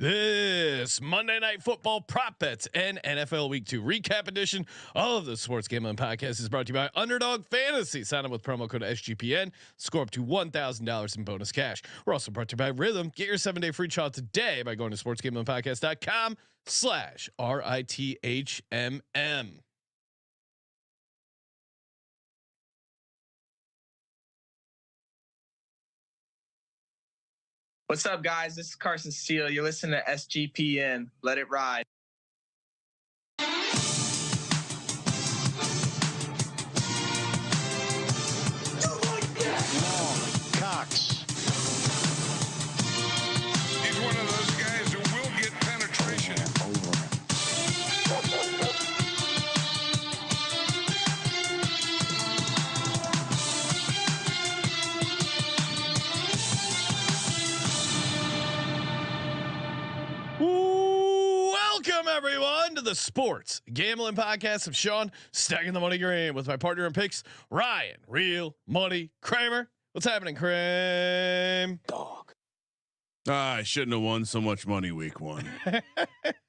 This Monday Night Football prop bets and NFL Week 2 recap edition of the Sports Gambling Podcast is brought to you by Underdog Fantasy. Sign up with promo code SGPN. Score up to $1,000 in bonus cash. We're also brought to you by Rhythm. Get your 7-day free trial today by going to sportsgamblingpodcast.com/RITHMM. What's up, guys? This is Carson Steele. You're listening to SGPN. Let it ride. Cox. He's one of those guys who will get penetration. Welcome everyone to the Sports Gambling Podcast of Sean stacking the money green with my partner in picks, Ryan Real Money Kramer. What's happening, Kramer? Dog. I shouldn't have won so much money week one.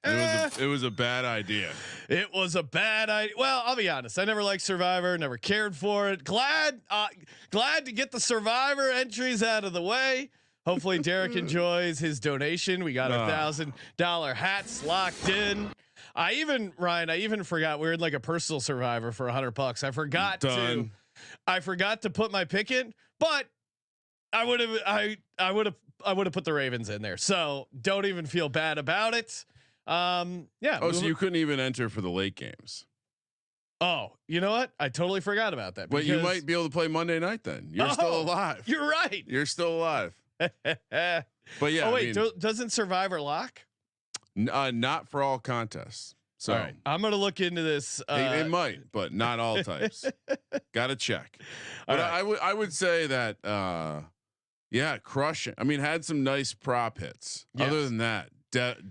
It was a bad idea. It was a bad idea. Well, I'll be honest. I never liked Survivor, never cared for it. Glad to get the Survivor entries out of the way. Hopefully Derek enjoys his donation. We got $1,000 hats locked in. I even forgot we were in like a personal Survivor for $100. I forgot to put my pick in, but I would have put the Ravens in there. So don't even feel bad about it. Yeah. Oh, so you couldn't even enter for the late games. Oh, you know what? I totally forgot about that. But you might be able to play Monday night then. You're still alive. You're right. You're still alive. But yeah. Oh wait, doesn't Survivor lock? Not for all contests. So all right, I'm gonna look into this. It might, but not all types. Got to check. But right. I would say that crushing. I mean, had some nice prop hits. Yes. Other than that,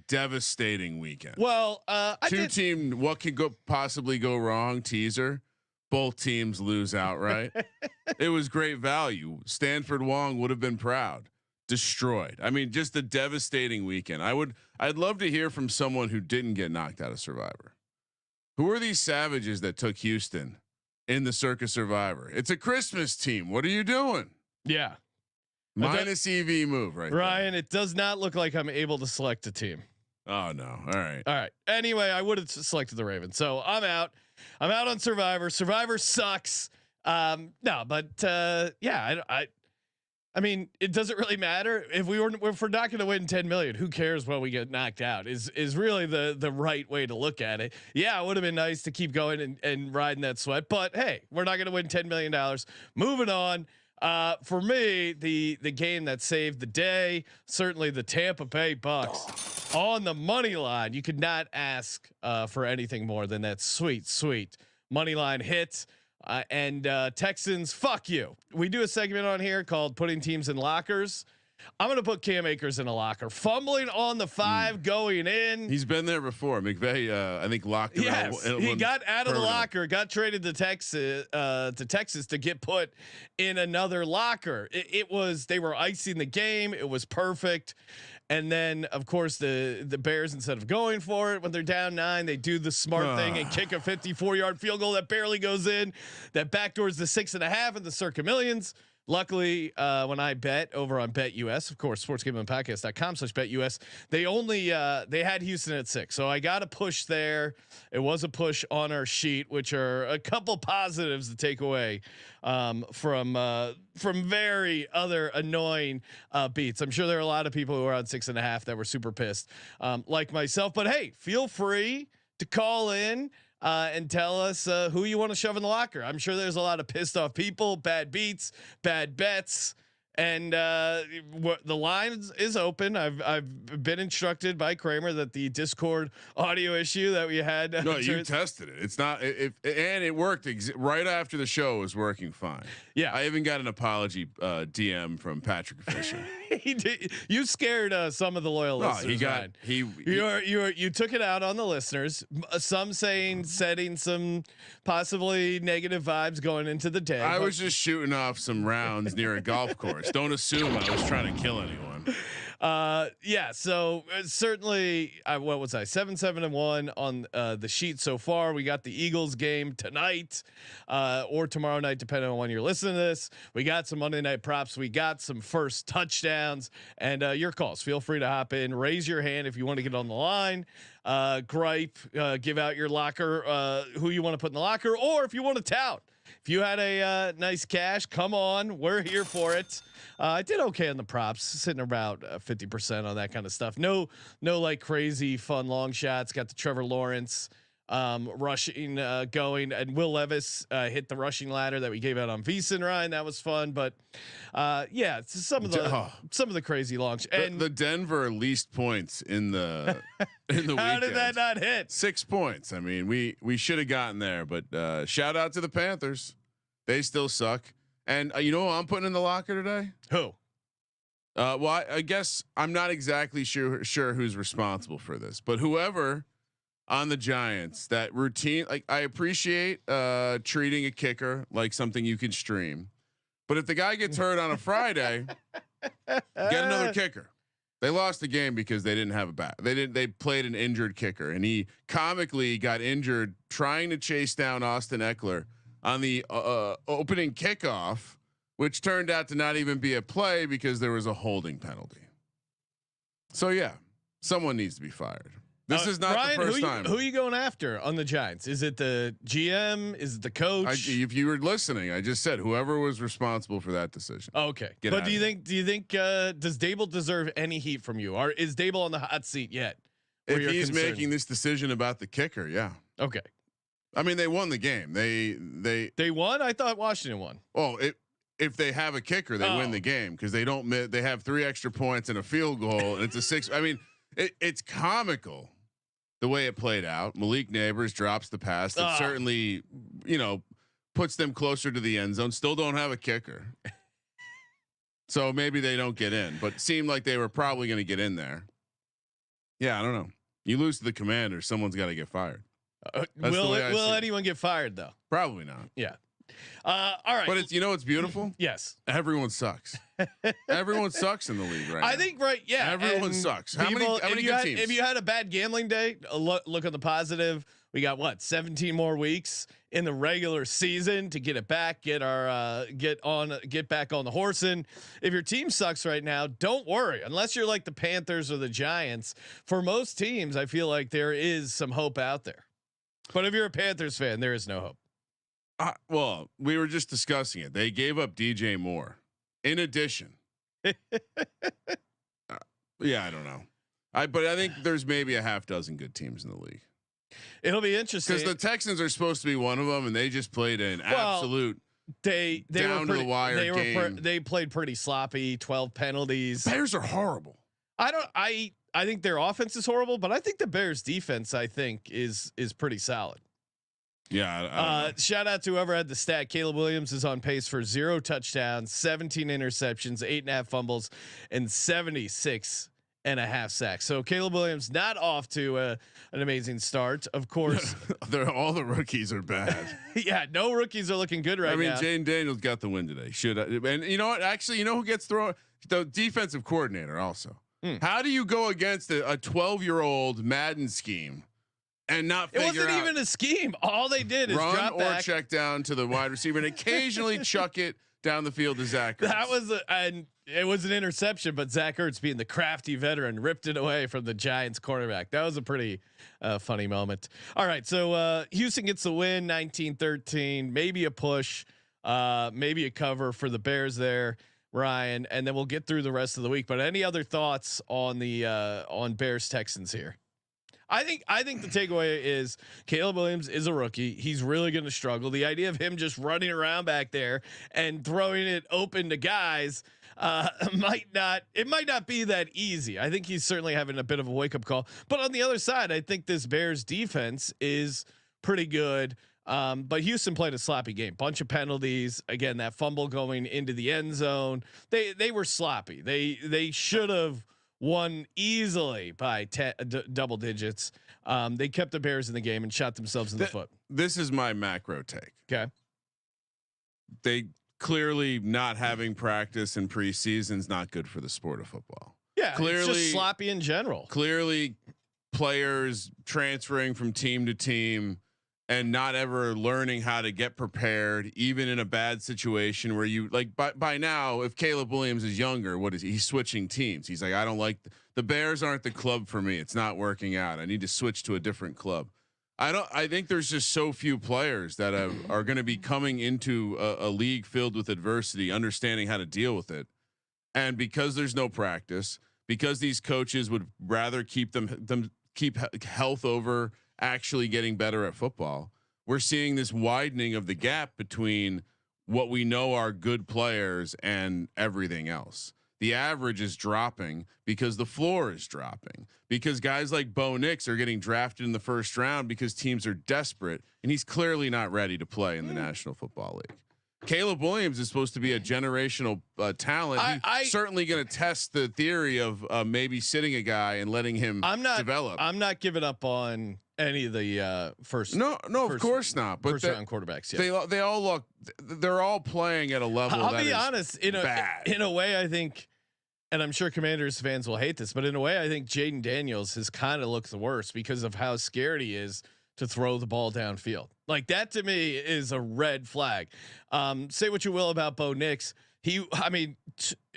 devastating weekend. Well, team. What could possibly go wrong? Teaser. Both teams lose outright. It was great value. Stanford Wong would have been proud. Destroyed. I mean, just a devastating weekend. I'd love to hear from someone who didn't get knocked out of Survivor. Who are these savages that took Houston in the Circus Survivor? It's a Christmas team. What are you doing? Yeah. Minus EV move, right? Ryan, it does not look like I'm able to select a team. Oh no. All right. All right. Anyway, I would have selected the Ravens. So I'm out. I'm out on Survivor. Survivor sucks. No, but I mean, it doesn't really matter if we're not going to win 10 million. Who cares when we get knocked out? Is really the right way to look at it. Yeah, it would have been nice to keep going and riding that sweat, but hey, we're not going to win $10 million. Moving on. For me, the game that saved the day, certainly the Tampa Bay Bucks on the money line. You could not ask for anything more than that sweet money line hit. And Texans, fuck you. We do a segment on here called putting teams in lockers. I'm going to put Cam Akers in a locker, fumbling on the 5 going in. He's been there before. McVay, I think locked him out. He got out of the locker, got traded to Texas to get put in another locker. They were icing the game. It was perfect. And then of course the Bears, instead of going for it when they're down 9, they do the smart thing and kick a 54-yard field goal that barely goes in. That backdoors the 6.5 in the Circa Millions. Luckily, when I bet over on BetUS, of course, sportsgamblingpodcast.com/BetUS, they had Houston at 6. So I got a push there. It was a push on our sheet, which are a couple positives to take away from very other annoying beats. I'm sure there are a lot of people who are on 6.5 that were super pissed, like myself. But hey, feel free to call in. And tell us who you want to shove in the locker. I'm sure there's a lot of pissed off people, bad beats, bad bets, and the line is open. I've been instructed by Kramer that the Discord audio issue that we had. No, you tested it. It's not and it worked right after the show was working fine. Yeah, I even got an apology DM from Patrick Fisher. He did. You scared some of the loyal listeners. You took it out on the listeners. Some setting some possibly negative vibes going into the day. I was just shooting off some rounds near a golf course. Don't assume I was trying to kill anyone. Yeah. So certainly, what was I? 7-7-1 on the sheet so far. We got the Eagles game tonight, or tomorrow night, depending on when you're listening to this. We got some Monday night props. We got some first touchdowns, and your calls. Feel free to hop in, raise your hand if you want to get on the line. Gripe, give out your locker, who you want to put in the locker, or if you want to tout. If you had a nice cash, come on, we're here for it. I did okay on the props, sitting about 50% on that kind of stuff. No like crazy fun long shots. Got the Trevor Lawrence rushing going, and Will Levis hit the rushing ladder that we gave out on VSiN, Ryan. That was fun, but yeah, it's some of the crazy longs. And the Denver least points in the how did that not hit? 6 points. I mean, we should have gotten there, but shout out to the Panthers. They still suck. And you know who I'm putting in the locker today? Who? Well, I guess I'm not exactly sure who's responsible for this, but whoever on the Giants, that routine, like, I appreciate treating a kicker like something you can stream, but if the guy gets hurt on a Friday, get another kicker. They lost the game because they didn't have a bat. They played an injured kicker, and he comically got injured trying to chase down Austin Eckler on the opening kickoff, which turned out to not even be a play because there was a holding penalty. So yeah, someone needs to be fired. This is not Ryan, the first time. Who are you going after on the Giants? Is it the GM? Is it the coach? If you were listening, I just said whoever was responsible for that decision. Okay, but do you think does Dable deserve any heat from you, or is Dable on the hot seat yet? If he's making this decision about the kicker, yeah. Okay. I mean, they won the game. They won. I thought Washington won. Oh, if they have a kicker, they win the game because they don't. They have 3 extra points and a field goal, and it's a 6. I mean, it's comical the way it played out. Malik Neighbors drops the pass that certainly, puts them closer to the end zone. Still don't have a kicker, so maybe they don't get in. But seemed like they were probably going to get in there. Yeah, I don't know. You lose to the Commanders, someone's got to get fired. Will anyone get fired though? Probably not. Yeah. All right. But it's it's beautiful. Yes. Everyone sucks. Everyone sucks in the league right now. I think yeah. Everyone sucks. How many good teams? If you had a bad gambling day, look at the positive. We got 17 more weeks in the regular season to get it back, get back on the horse. And if your team sucks right now, don't worry. Unless you're like the Panthers or the Giants, for most teams, I feel like there is some hope out there. But if you're a Panthers fan, there is no hope. Well, we were just discussing it. They gave up DJ Moore. In addition, yeah, I don't know. But I think there's maybe a half dozen good teams in the league. It'll be interesting because the Texans are supposed to be one of them, and they just played an absolute they down to the wire game. They played pretty sloppy. 12 penalties. The Bears are horrible. I think their offense is horrible, but I think the Bears defense, is pretty solid. Yeah. Shout out to whoever had the stat. Caleb Williams is on pace for 0 touchdowns, 17 interceptions, 8.5 fumbles, and 76.5 sacks. So Caleb Williams not off to an amazing start. Of course, all the rookies are bad. Yeah, no rookies are looking good right now. I mean, Jaden Daniels got the win today. And you know what? Actually, who gets thrown? The defensive coordinator also. How do you go against a 12-year-old Madden scheme and not figure out? It wasn't even a scheme. All they did is run drop or back, check down to the wide receiver, and occasionally chuck it down the field to Zach Ertz. That was and it was an interception, but Zach Ertz, being the crafty veteran, ripped it away from the Giants quarterback. That was a pretty funny moment. All right, so Houston gets the win, 19-13, maybe a push, maybe a cover for the Bears there, Ryan, and then we'll get through the rest of the week. But any other thoughts on the on Bears Texans here? I think the takeaway is Caleb Williams is a rookie. He's really going to struggle. The idea of him just running around back there and throwing it open to guys might not be that easy. I think he's certainly having a bit of a wake up call. But on the other side, I think this Bears defense is pretty good. But Houston played a sloppy game, bunch of penalties. Again, that fumble going into the end zone. They were sloppy. They should have won easily by double digits. They kept the Bears in the game and shot themselves in the foot. This is my macro take. Okay. They clearly not having practice in preseason is not good for the sport of football. Yeah, clearly it's just sloppy in general. Clearly, players transferring from team to team and not ever learning how to get prepared, even in a bad situation where you like. By now, if Caleb Williams is younger, what is he? He's switching teams. He's like, I don't like the Bears aren't the club for me. It's not working out. I need to switch to a different club. I think there's just so few players that are going to be coming into a league filled with adversity, understanding how to deal with it. And because there's no practice, because these coaches would rather keep keep health over actually getting better at football, we're seeing this widening of the gap between what we know are good players and everything else. The average is dropping because the floor is dropping, because guys like Bo Nix are getting drafted in the first round because teams are desperate, and he's clearly not ready to play in the National Football League. Caleb Williams is supposed to be a generational talent. He's certainly going to test the theory of maybe sitting a guy and letting him develop. I'm not giving up on any of the first. No, of course not. But first round quarterbacks. Yeah. They all look. They're all playing at a level. I'll be honest. In a way, I think, and I'm sure Commanders fans will hate this, but in a way, I think Jaden Daniels has kind of looked the worst because of how scared he is to throw the ball downfield. Like that to me is a red flag. Say what you will about Bo Nix.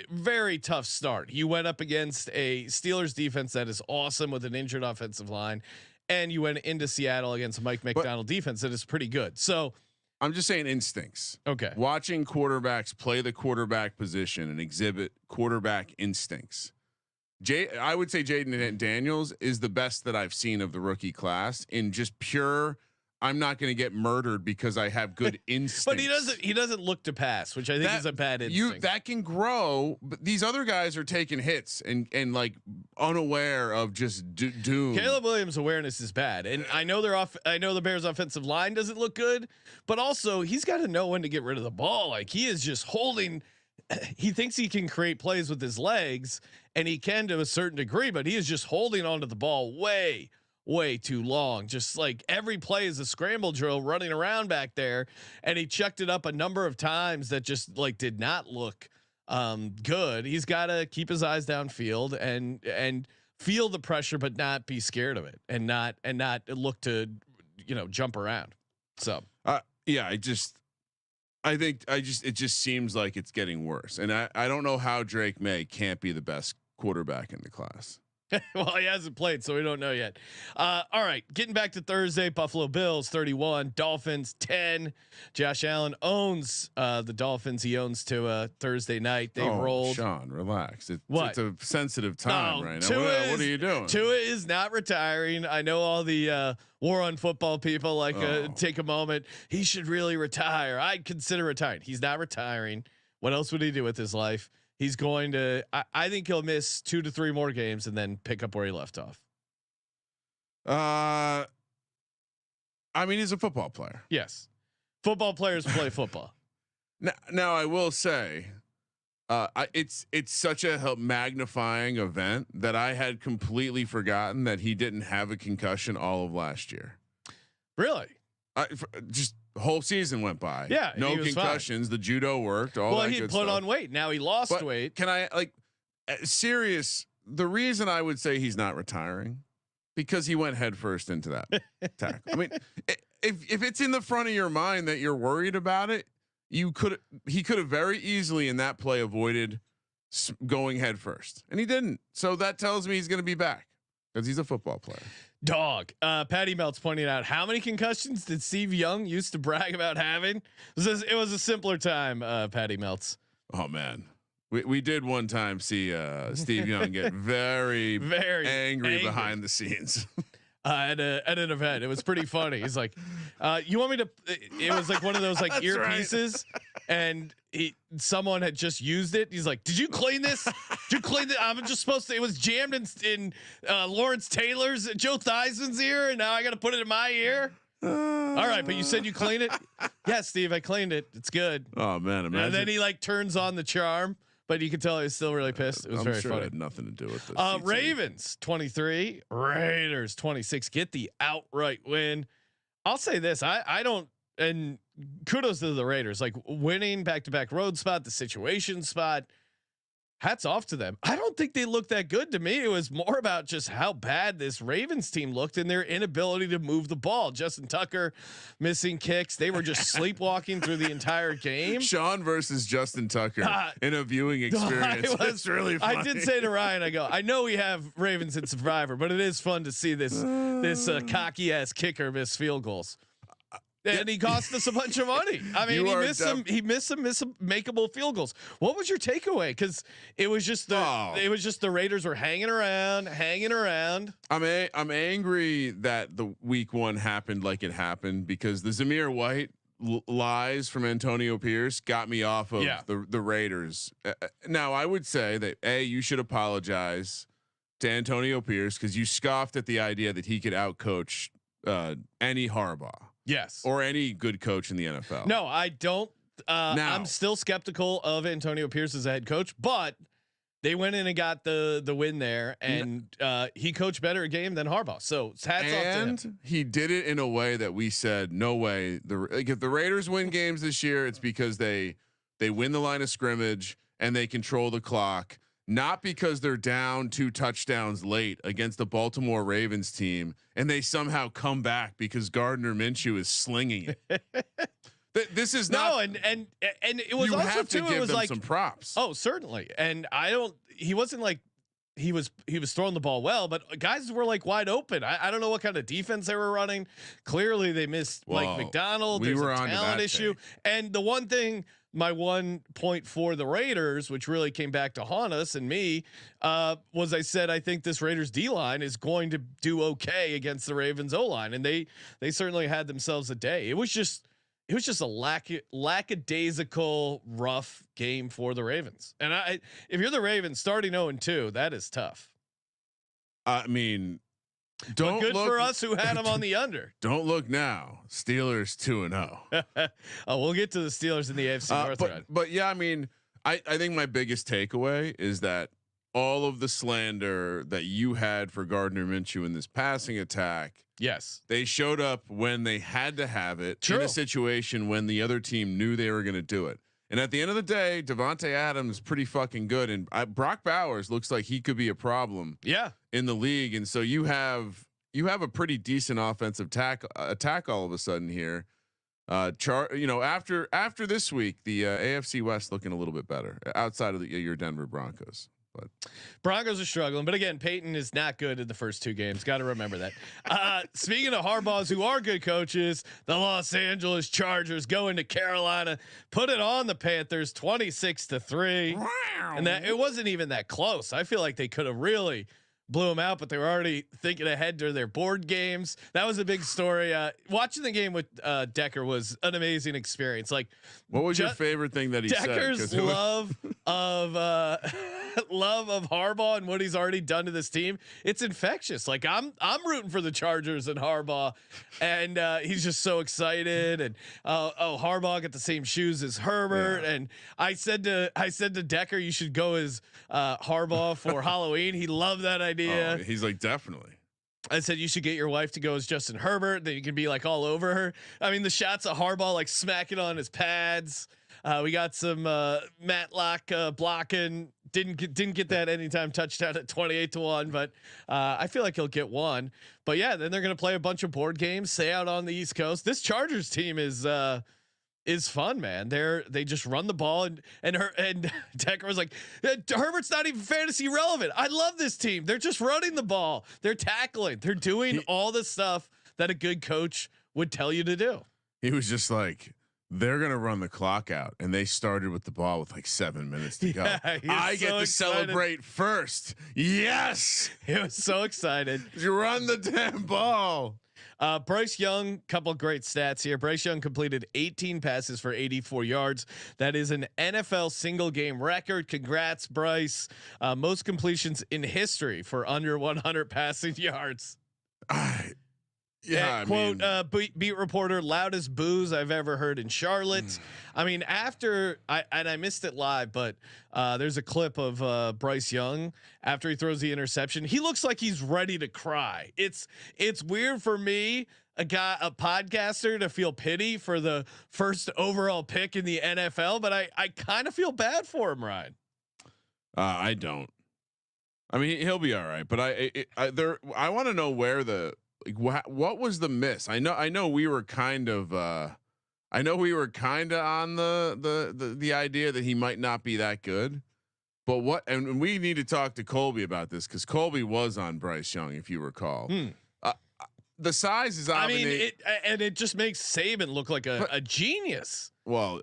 Very tough start. You went up against a Steelers defense that is awesome with an injured offensive line, and you went into Seattle against a Mike McDonald defense that is pretty good. So I'm just saying instincts. Okay. Watching quarterbacks play the quarterback position and exhibit quarterback instincts. I would say Jaden Daniels is the best that I've seen of the rookie class in just pure. I'm not going to get murdered because I have good instincts. But he doesn't look to pass, which I think is a bad instinct. That can grow, but these other guys are taking hits and like unaware of just doom. Caleb Williams' awareness is bad, and I know the Bears' offensive line doesn't look good, but also he's got to know when to get rid of the ball. Like he is just holding. He thinks he can create plays with his legs, and he can to a certain degree, but he is just holding onto the ball way too long. Just like every play is a scramble drill running around back there, and he checked it up a number of times that just like did not look good. He's got to keep his eyes downfield and feel the pressure, but not be scared of it, and not look to jump around. So it just seems like it's getting worse, and I don't know how Drake May can't be the best quarterback in the class. Well, he hasn't played, so we don't know yet. All right, getting back to Thursday, Buffalo Bills 31, Dolphins 10. Josh Allen owns the Dolphins. He owns to Thursday night. They rolled. Sean, relax. It's a sensitive No, time right now. What are you doing? Tua is not retiring. I know all the War on Football people take a moment. He should really retire. I'd consider retiring. He's not retiring. What else would he do with his life? He's going to. I think he'll miss 2 to 3 more games and then pick up where he left off. He's a football player. Yes, football players play football. Now I will say, it's such a magnifying event that I had completely forgotten that he didn't have a concussion all of last year. Really? Just. The whole season went by. Yeah, no concussions. Fine. The judo worked. Well, he put on weight. Now he lost weight. Can I serious? The reason I would say he's not retiring because he went headfirst into that tackle. I mean, if it's in the front of your mind that you're worried about it, he could have very easily in that play avoided going headfirst, and he didn't. So that tells me he's going to be back because he's a football player. Dog. Patty Melt's pointing out how many concussions did Steve Young used to brag about having? It was a simpler time. Patty Melt's. Oh man, we did one time see Steve Young get very angry behind the scenes. At an event, it was pretty funny. He's like, "You want me to?" It was like one of those like earpieces, right. And someone had just used it. He's like, "Did you clean this? Did you clean it? I'm just supposed to." It was jammed in Lawrence Taylor's, Joe Theismann's ear, and now I got to put it in my ear. All right, but you said you cleaned it. Yeah, Steve, I cleaned it. It's good. Oh man, imagine. And then he like turns on the charm. But you could tell he was still really pissed. It was very funny. It had nothing to do with this. Ravens 23, Raiders 26. Get the outright win. I'll say this: I don't. And kudos to the Raiders, like winning back-to-back road spot, the situation spot. hats off to them. I don't think they looked that good to me. It was more about just how bad this Ravens team looked and their inability to move the ball. Justin Tucker missing kicks. They were just sleepwalking through the entire game. Sean versus Justin Tucker in a viewing experience. It's really funny. I did say to Ryan, I go, I know we have Ravens in Survivor, but it is fun to see this cocky ass kicker miss field goals. And he cost us a bunch of money. I mean, he missed some makeable field goals. What was your takeaway? Because it was just the Raiders were hanging around. I'm angry that the week 1 happened like it happened, because the Zamir White lies from Antonio Pierce got me off of the Raiders. Now I would say that you should apologize to Antonio Pierce, because you scoffed at the idea that he could outcoach any Harbaugh. Yes. Or any good coach in the NFL. No, I don't. I'm still skeptical of Antonio Pierce as a head coach, but they went in and got the win there, and he coached better a game than Harbaugh. So hats off to him. He did it in a way that we said, no way. If the Raiders win games this year, it's because they win the line of scrimmage and they control the clock. Not because they're down 2 touchdowns late against the Baltimore Ravens team and they somehow come back because Gardner Minshew is slinging it. This is not. No, and it was you also have to too. give It was them like some props. Oh, certainly. And he wasn't like he was throwing the ball well, but guys were like wide open. I don't know what kind of defense they were running. Clearly, they missed Mike McDonald. There's a talent issue, and the one thing. My 1 point for the Raiders, which really came back to haunt us and me, was I said I think this Raiders D line is going to do okay against the Ravens O line, and they certainly had themselves a day. It was just a lackadaisical rough game for the Ravens. And if you're the Ravens starting 0-2, that is tough. I mean, but good for us who had them on the under. Don't look now. Steelers 2-0. We'll get to the Steelers in the AFC North. But yeah, I mean, I think my biggest takeaway is that all of the slander that you had for Gardner Minshew in this passing attack. Yes, they showed up when they had to have it in a situation when the other team knew they were going to do it. And at the end of the day, Devontae Adams is pretty fucking good, and Brock Bowers looks like he could be a problem. In the league, and so you have a pretty decent offensive attack all of a sudden here. After this week, the AFC West looking a little bit better outside of your Denver Broncos. But Broncos are struggling, but again, Peyton is not good in the first 2 games. Got to remember that. Speaking of Harbaughs who are good coaches, the Los Angeles Chargers go into Carolina, put it on the Panthers 26-3, and that it wasn't even that close. I feel like they could have really blew them out, but they were already thinking ahead to their board games. That was a big story. Watching the game with Decker was an amazing experience. Like, what was your favorite thing that he Decker's said? love of love of Harbaugh and what he's already done to this team. It's infectious. Like I'm rooting for the Chargers and Harbaugh, and he's just so excited. And Harbaugh got the same shoes as Herbert. And I said to Decker, you should go as Harbaugh for Halloween. He loved that idea. He's like, definitely. I said you should get your wife to go as Justin Herbert. Then you can be like all over her. I mean, the shots of Harbaugh like smacking on his pads. We got some Matlock blocking. Didn't get that anytime touchdown at 28-1, but I feel like he'll get one. But yeah, then they're gonna play a bunch of board games. Stay out on the East Coast. This Chargers team is fun, man. They just run the ball, and Decker was like, Herbert's not even fantasy relevant. I love this team. They're just running the ball. They're tackling. They're doing all the stuff that a good coach would tell you to do. He was just like, they're going to run the clock out. And they started with the ball with like 7 minutes to go. I get to celebrate first. Yes. He was so excited. You run the damn ball. Bryce Young, couple great stats here. Bryce Young completed 18 passes for 84 yards. That is an NFL single game record. Congrats, Bryce. Most completions in history for under 100 passing yards. Yeah. Quote, beat reporter, loudest boos I've ever heard in Charlotte. I mean, I missed it live, but there's a clip of Bryce Young after he throws the interception. He looks like he's ready to cry. It's weird for me, a podcaster, to feel pity for the first overall pick in the NFL, but I kind of feel bad for him, Ryan. I don't. I mean, he'll be all right, but I want to know where what was the miss? I know we were kind of on the idea that he might not be that good, but and we need to talk to Colby about this because Colby was on Bryce Young, if you recall. The size is. I mean, it just makes Saban look like a genius. Well,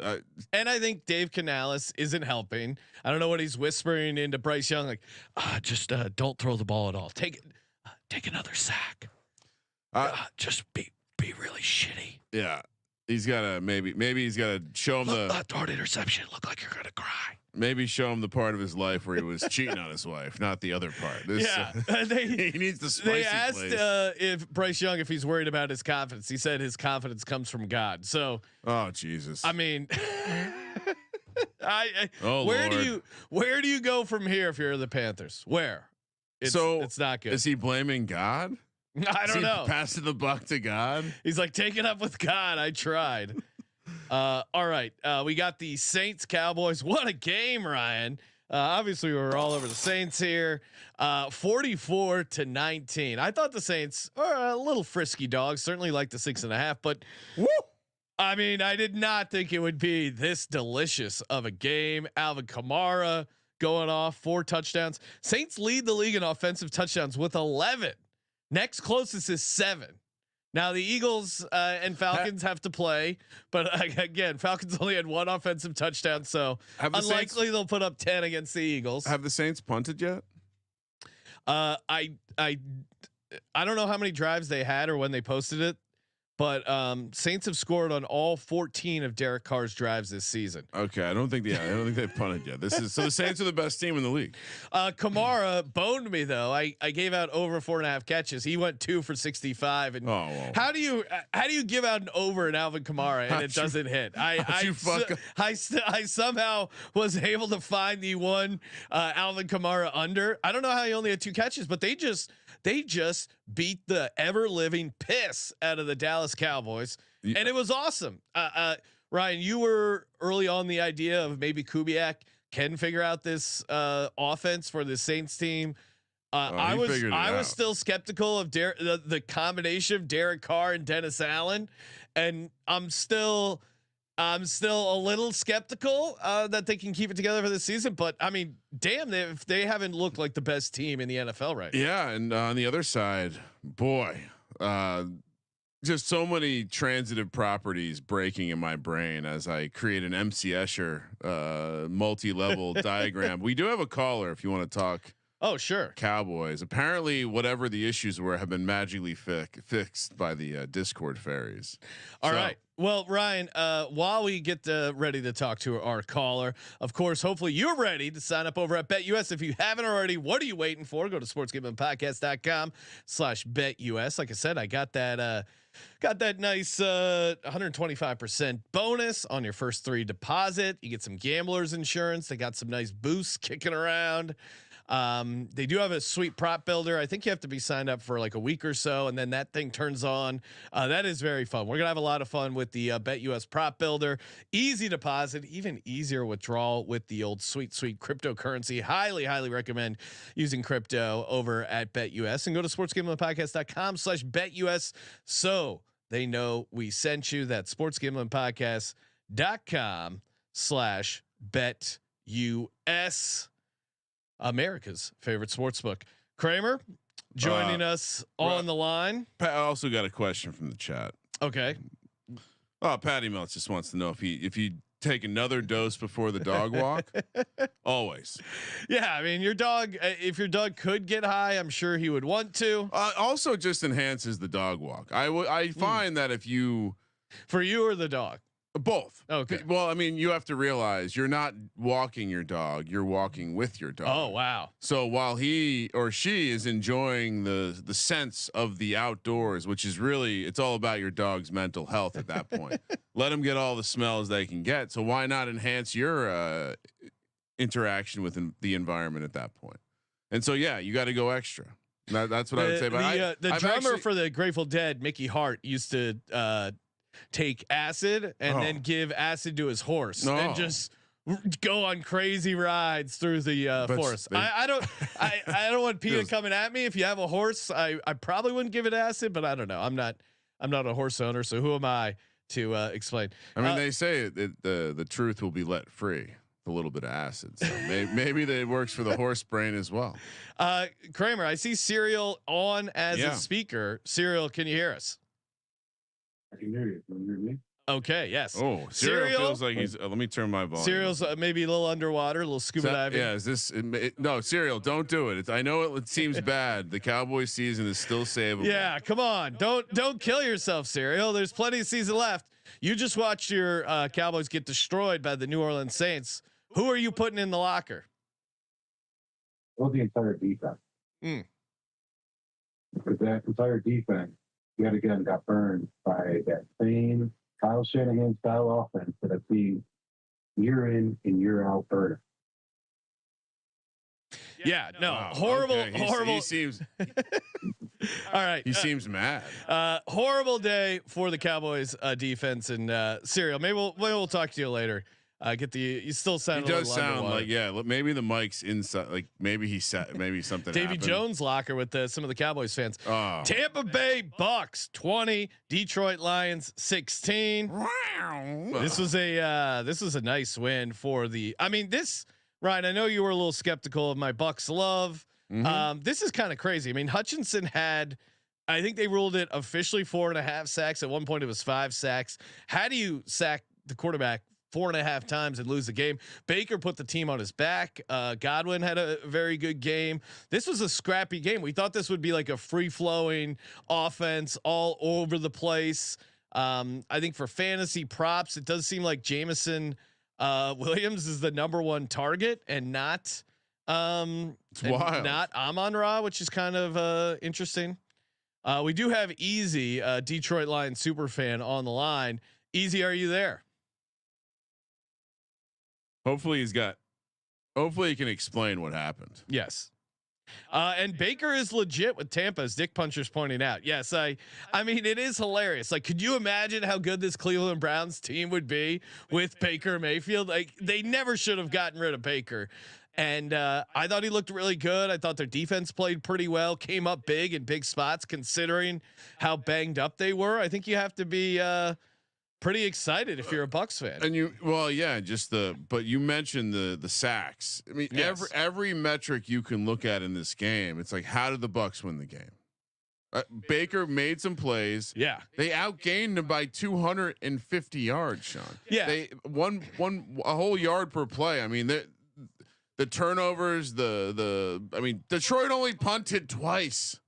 and I think Dave Canales isn't helping. I don't know what he's whispering into Bryce Young, like, just don't throw the ball at all. Take another sack. Just be really shitty. Yeah, he's got to maybe he's got to show him throw an interception. Look like you're gonna cry. Maybe show him the part of his life where he was cheating on his wife, not the other part. He needs the spicy They asked if Bryce Young, if he's worried about his confidence. He said his confidence comes from God. So, oh Jesus, I mean, where do you go from here if you're the Panthers? Where? It's not good. Is he blaming God? I don't know. Passing the buck to God. He's like, take it up with God. I tried. All right. We got the Saints Cowboys. What a game, Ryan. Obviously we're all over the Saints here. 44-19. I thought the Saints are a little frisky dogs, certainly like the 6.5, but woo, I mean, I did not think it would be this delicious of a game. Alvin Kamara going off 4 touchdowns. Saints lead the league in offensive touchdowns with 11. Next closest is 7. Now the Eagles and Falcons have to play, but again, Falcons only had 1 offensive touchdown, so unlikely they'll put up 10 against the Eagles. Have the Saints punted yet? I don't know how many drives they had or when they posted it, but Saints have scored on all 14 of Derek Carr's drives this season. Okay, I don't think they've punted yet. So the Saints are the best team in the league. Kamara boned me though. I gave out over 4.5 catches. He went 2 for 65. And how do you give out an over in Alvin Kamara and it doesn't hit? I somehow was able to find the one Alvin Kamara under. I don't know how he only had 2 catches, but they just beat the ever living piss out of the Dallas Cowboys. Yeah. And it was awesome. Ryan, you were early on the idea of maybe Kubiak can figure out this offense for the Saints team. I was still skeptical of the combination of Derek Carr and Dennis Allen. And I'm still a little skeptical that they can keep it together for this season, but I mean, damn, if they haven't looked like the best team in the NFL right now. Yeah, and on the other side, boy, just so many transitive properties breaking in my brain as I create an MC Escher multi-level diagram. We do have a caller if you want to talk. Oh, sure. Cowboys. Apparently, whatever the issues were have been magically fixed by the Discord fairies. All right. Well, Ryan, while we get ready to talk to our caller, of course, hopefully you're ready to sign up over at BetUS. If you haven't already, what are you waiting for? Go to sportsgamblingpodcast.com/BetUS. Like I said, I got that nice 125% bonus on your first 3 deposit. You get some gamblers insurance. They got some nice boosts kicking around. They do have a sweet prop builder. I think you have to be signed up for like a week or so, and then that thing turns on. That is very fun. We're gonna have a lot of fun with the BetUS prop builder. Easy deposit, even easier withdrawal with the old sweet cryptocurrency. Highly recommend using crypto over at BetUS, and go to sportsgamblingpodcast.com/BetUS so they know we sent you. That's sportsgamblingpodcast.com/BetUS. America's favorite sportsbook. Kramer joining us on the line. I also got a question from the chat. Okay. Patty Meltz just wants to know if you take another dose before the dog walk. Always. Yeah, I mean, your dog. If your dog could get high, I'm sure he would want to. Also, just enhances the dog walk. I find that if you, for you or the dog. Both. Okay. Well, I mean, you have to realize you're not walking your dog; you're walking with your dog. Oh, wow. So while he or she is enjoying the sense of the outdoors, which is really, it's all about your dog's mental health at that point. Let them get all the smells they can get. So why not enhance your interaction with the environment at that point? And so, yeah, you got to go extra. That's what I would say. But the drummer for the Grateful Dead, Mickey Hart, used to take acid and then give acid to his horse and just go on crazy rides through the forest. I don't want PETA coming at me. If you have a horse, I probably wouldn't give it acid, but I don't know. I'm not a horse owner, so who am I to explain? I mean, they say the truth will be let free. A little bit of acid, so maybe that works for the horse brain as well. Kramer, I see Serial on as a speaker. Serial, can you hear us? I can hear you. Can you hear me? Okay. Yes. Oh, Serial feels like he's. Let me turn my volume. Serial's maybe a little underwater, a little scuba diving. Yeah. Is this? No, Serial. Don't do it. I know it seems bad. The Cowboys season is still savable. Yeah. Come on. Don't kill yourself, Serial. There's plenty of season left. You just watched your Cowboys get destroyed by the New Orleans Saints. Who are you putting in the locker? Well, the entire defense. Because that entire defense, yet again, got burned by that same Kyle Shanahan style offense that I've seen year in and year out burn. Yeah, no, Wow, horrible, okay. horrible. He seems. All right, He seems mad. horrible day for the Cowboys defense and Serial. Maybe we'll talk to you later. You still sound. He does sound like maybe the mic's inside. Like maybe something. Davy happened. Jones locker with some of the Cowboys fans. Oh. Tampa Bay Bucks 20, Detroit Lions 16. This was a nice win for the. I mean, Ryan. I know you were a little skeptical of my Bucks love. Mm-hmm. This is kind of crazy. I mean, Hutchinson had. I think they ruled it officially 4.5 sacks. At one point, it was 5 sacks. How do you sack the quarterback 4.5 times and lose the game? Baker put the team on his back. Godwin had a very good game. This was a scrappy game. We thought this would be like a free flowing offense all over the place. I think for fantasy props, it does seem like Jameson Williams is the #1 target and not not Amon-Ra, which is kind of interesting. We do have Easy, Detroit Lions super fan, on the line. Easy, are you there? Hopefully he can explain what happened. Yes. And Baker is legit with Tampa, as Dick Puncher's pointing out. Yes, I mean, it is hilarious. Like, could you imagine how good this Cleveland Browns team would be with Baker Mayfield? Like, they never should have gotten rid of Baker. And I thought he looked really good. I thought their defense played pretty well, came up big in big spots, considering how banged up they were. I think you have to be pretty excited if you're a Bucks fan. And but you mentioned the sacks. I mean, yes. every metric you can look at in this game, it's like, how did the Bucks win the game? Baker made some plays. Yeah, they outgained him by 250 yards, Sean. Yeah, they won a whole yard per play. I mean, the turnovers, I mean, Detroit only punted twice.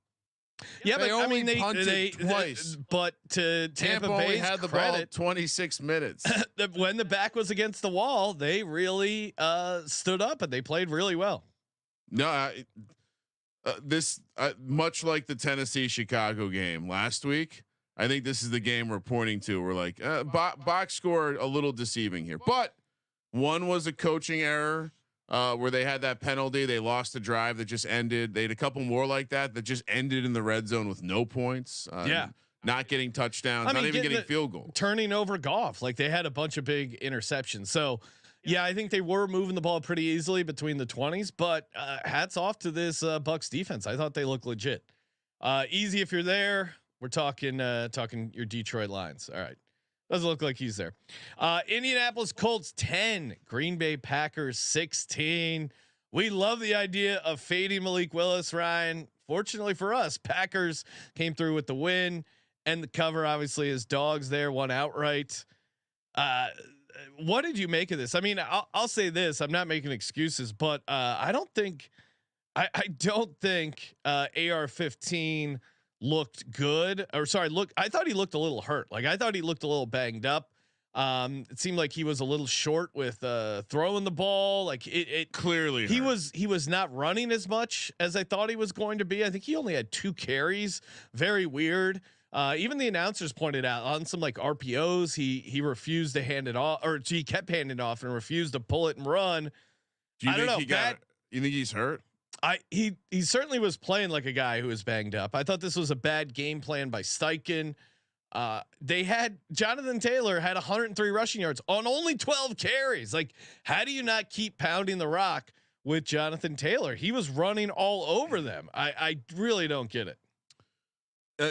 Yeah, they but only I mean, punted twice. But to Tampa only Bay's had the credit, ball 26 minutes. When the back was against the wall, they really stood up and they played really well. No, much like the Tennessee-Chicago game last week, I think this is the game we're pointing to. We're like, box score a little deceiving here, but one was a coaching error. Where they had that penalty, they lost the drive that just ended. They had a couple more like that just ended in the red zone with no points. Not getting touchdowns, not even getting field goals, turning over Goff. Like, they had a bunch of big interceptions. So yeah, I think they were moving the ball pretty easily between the 20s. But hats off to this Bucks defense. I thought they looked legit. Easy if you're there. We're talking your Detroit Lions. All right. Doesn't look like he's there. Indianapolis Colts 10, Green Bay Packers 16. We love the idea of fading Malik Willis, Ryan. Fortunately for us, Packers came through with the win and the cover. Obviously, as dogs there, won outright. What did you make of this? I mean, I'll say this: I'm not making excuses, but I don't think AR-15 looked good. I thought he looked a little hurt. Like, I thought he looked a little banged up. It seemed like he was a little short with throwing the ball. Like, it clearly he was not running as much as I thought he was going to be. I think he only had 2 carries. Very weird. Even the announcers pointed out on some like RPOs, he refused to hand it off, or he kept handing it off and refused to pull it and run. I don't know. You think he's hurt? He certainly was playing like a guy who was banged up. I thought this was a bad game plan by Steichen. They had Jonathan Taylor had 103 rushing yards on only 12 carries. Like, how do you not keep pounding the rock with Jonathan Taylor? He was running all over them. I really don't get it.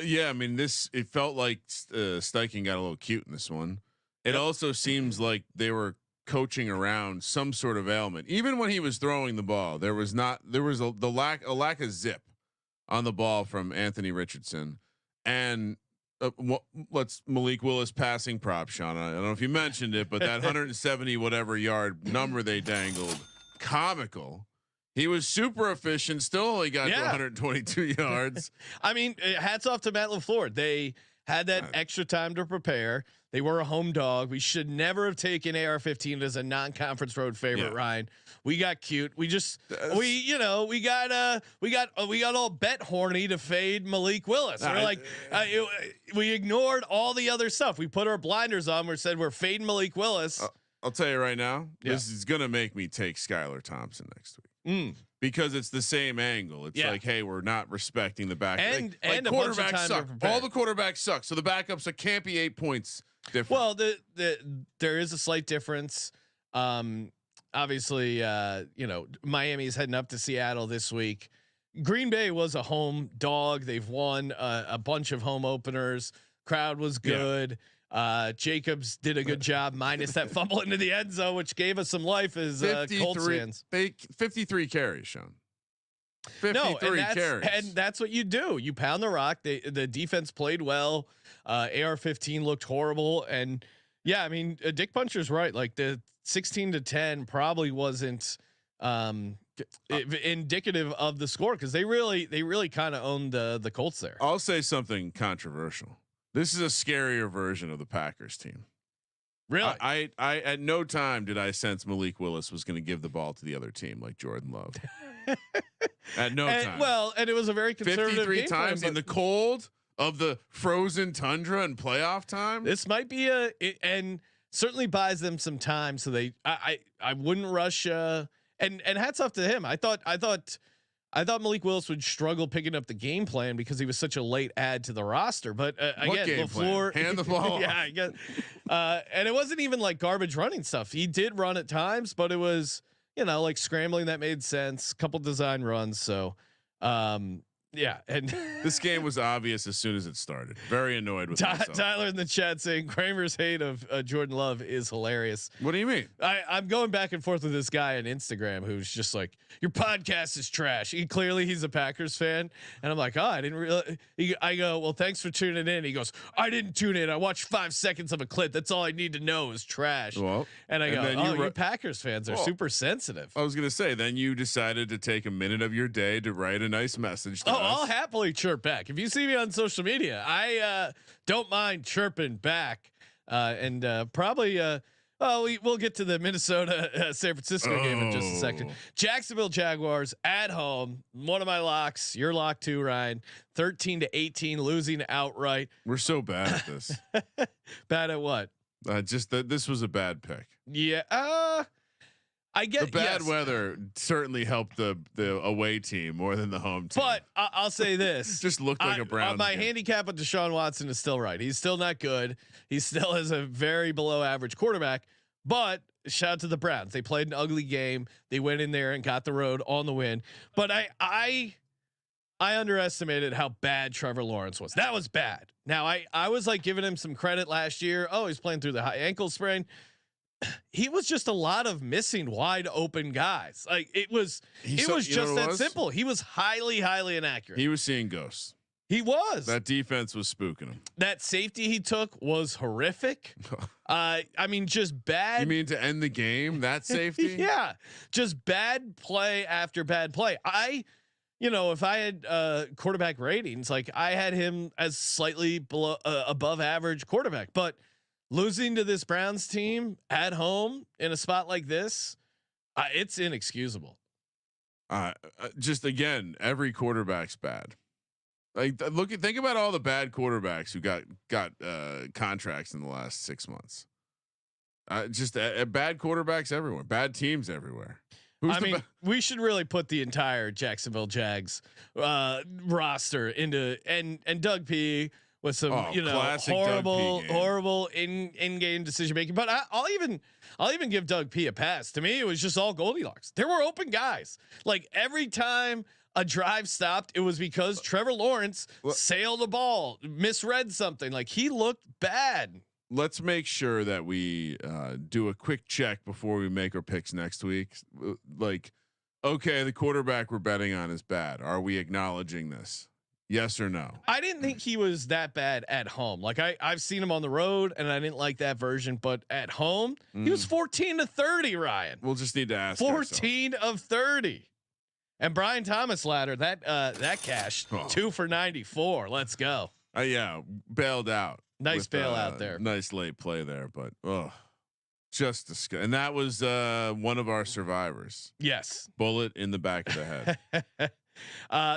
Yeah, I mean, it felt like Steichen got a little cute in this one. It also seems like they were coaching around some sort of ailment. Even when he was throwing the ball, there was a lack of zip on the ball from Anthony Richardson. And let's Malik Willis passing prop, Sean. I don't know if you mentioned it, but that 170 whatever yard number they dangled, comical. He was super efficient. Still only got to 122 yards. I mean, hats off to Matt LaFleur. They had that extra time to prepare. They were a home dog. We should never have taken AR-15 as a non-conference road favorite. Ryan, we got cute. We got all bet horny to fade Malik Willis. We're like, we ignored all the other stuff. We put our blinders on. We said we're fading Malik Willis. I'll tell you right now, this is gonna make me take Skylar Thompson next week. Because it's the same angle. It's like, hey, we're not respecting the back. And quarterbacks suck. All the quarterbacks suck. So the backups can't be 8 points different. Well, there is a slight difference. Obviously, Miami is heading up to Seattle this week. Green Bay was a home dog. They've won a bunch of home openers. Crowd was good. Jacobs did a good job, minus that fumble into the end zone, which gave us some life as Colts fans. 53 carries, Sean. 53 carries, and that's what you do. You pound the rock. The defense played well. AR-15 looked horrible, and I mean, Dick Puncher's right. Like, the 16-10 probably wasn't indicative of the score, because they really kind of owned the Colts there. I'll say something controversial. This is a scarier version of the Packers team. Really? I at no time did I sense Malik Willis was going to give the ball to the other team like Jordan Love. At no time. Well, and it was a very conservative 53 times in the cold of the frozen tundra and playoff time. This might be and certainly buys them some time. So I wouldn't rush. And hats off to him. I thought Malik Willis would struggle picking up the game plan because he was such a late add to the roster. But again, LaFleur hand the ball. Yeah, I guess. And it wasn't even like garbage running stuff. He did run at times, but it was like scrambling that made sense. Couple design runs. So and this game was obvious as soon as it started. Very annoyed with myself. Tyler in the chat saying Kramer's hate of Jordan Love is hilarious. What do you mean? I'm going back and forth with this guy on Instagram who's just like, your podcast is trash. He's a Packers fan, and I'm like, I didn't really. I go, well, thanks for tuning in. He goes, I didn't tune in. I watched 5 seconds of a clip. That's all I need to know is trash. Well, and I go, you Packers fans are super sensitive. I was gonna say, then you decided to take a minute of your day to write a nice message to us. I'll happily chirp back. If you see me on social media, I don't mind chirping back. And probably we'll get to the Minnesota San Francisco game in just a second. Jacksonville Jaguars at home. One of my locks. Your lock too, Ryan. 13-18, losing outright. We're so bad at this. Bad at what? Just that this was a bad pick. Yeah. I get the bad weather certainly helped the away team more than the home team. But I'll say this: just looked like a Brown. My handicap with Deshaun Watson is still right. He's still not good. He still has a very below average quarterback. But shout out to the Browns. They played an ugly game. They went in there and got the road on the win. But I underestimated how bad Trevor Lawrence was. That was bad. Now I was like giving him some credit last year. Oh, he's playing through the high ankle sprain. He was just a lot of missing wide open guys. Like it was just that simple. He was highly inaccurate. He was seeing ghosts. He was. That defense was spooking him. That safety he took was horrific. I mean, just bad. You mean to end the game? That safety? Yeah, just bad play after bad play. If I had quarterback ratings, like I had him as slightly below above average quarterback, but losing to this Browns team at home in a spot like this, it's inexcusable. Just again, every quarterback's bad. Like think about all the bad quarterbacks who got contracts in the last 6 months. Just bad quarterbacks everywhere, bad teams everywhere. We should really put the entire Jacksonville Jags roster into and Doug P. with some classic horrible in-game decision making. But I'll even give Doug P a pass. To me, it was just all Goldilocks. There were open guys. Like every time a drive stopped, it was because Trevor Lawrence sailed the ball, misread something. Like he looked bad. Let's make sure that we do a quick check before we make our picks next week. Like, okay, the quarterback we're betting on is bad. Are we acknowledging this? Yes or no? I didn't think he was that bad at home. Like I've seen him on the road and I didn't like that version, but at home he was 14 to 30, Ryan. We'll just need to ask 14 of 30. And Brian Thomas ladder that cashed 2 for 94. Let's go. Yeah. Bailed out. Nice bailout there. Nice late play there, but just disgusting. And that was one of our survivors. Yes. Bullet in the back of the head.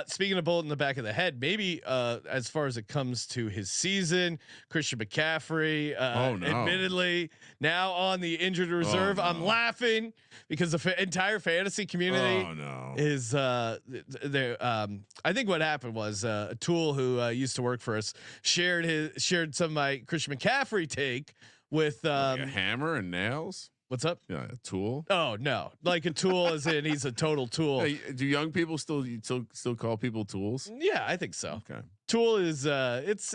Speaking of bullet in the back of the head, maybe as far as it comes to his season, Christian McCaffrey, admittedly now on the injured reserve. I'm laughing because the entire fantasy community is there. I think what happened was a Tool who used to work for us shared some of my Christian McCaffrey take with like a hammer and nails. What's up? Yeah, a tool. Oh no, like a tool as in he's a total tool. Hey, do young people still call people tools? Yeah, I think so. Okay. Tool is it's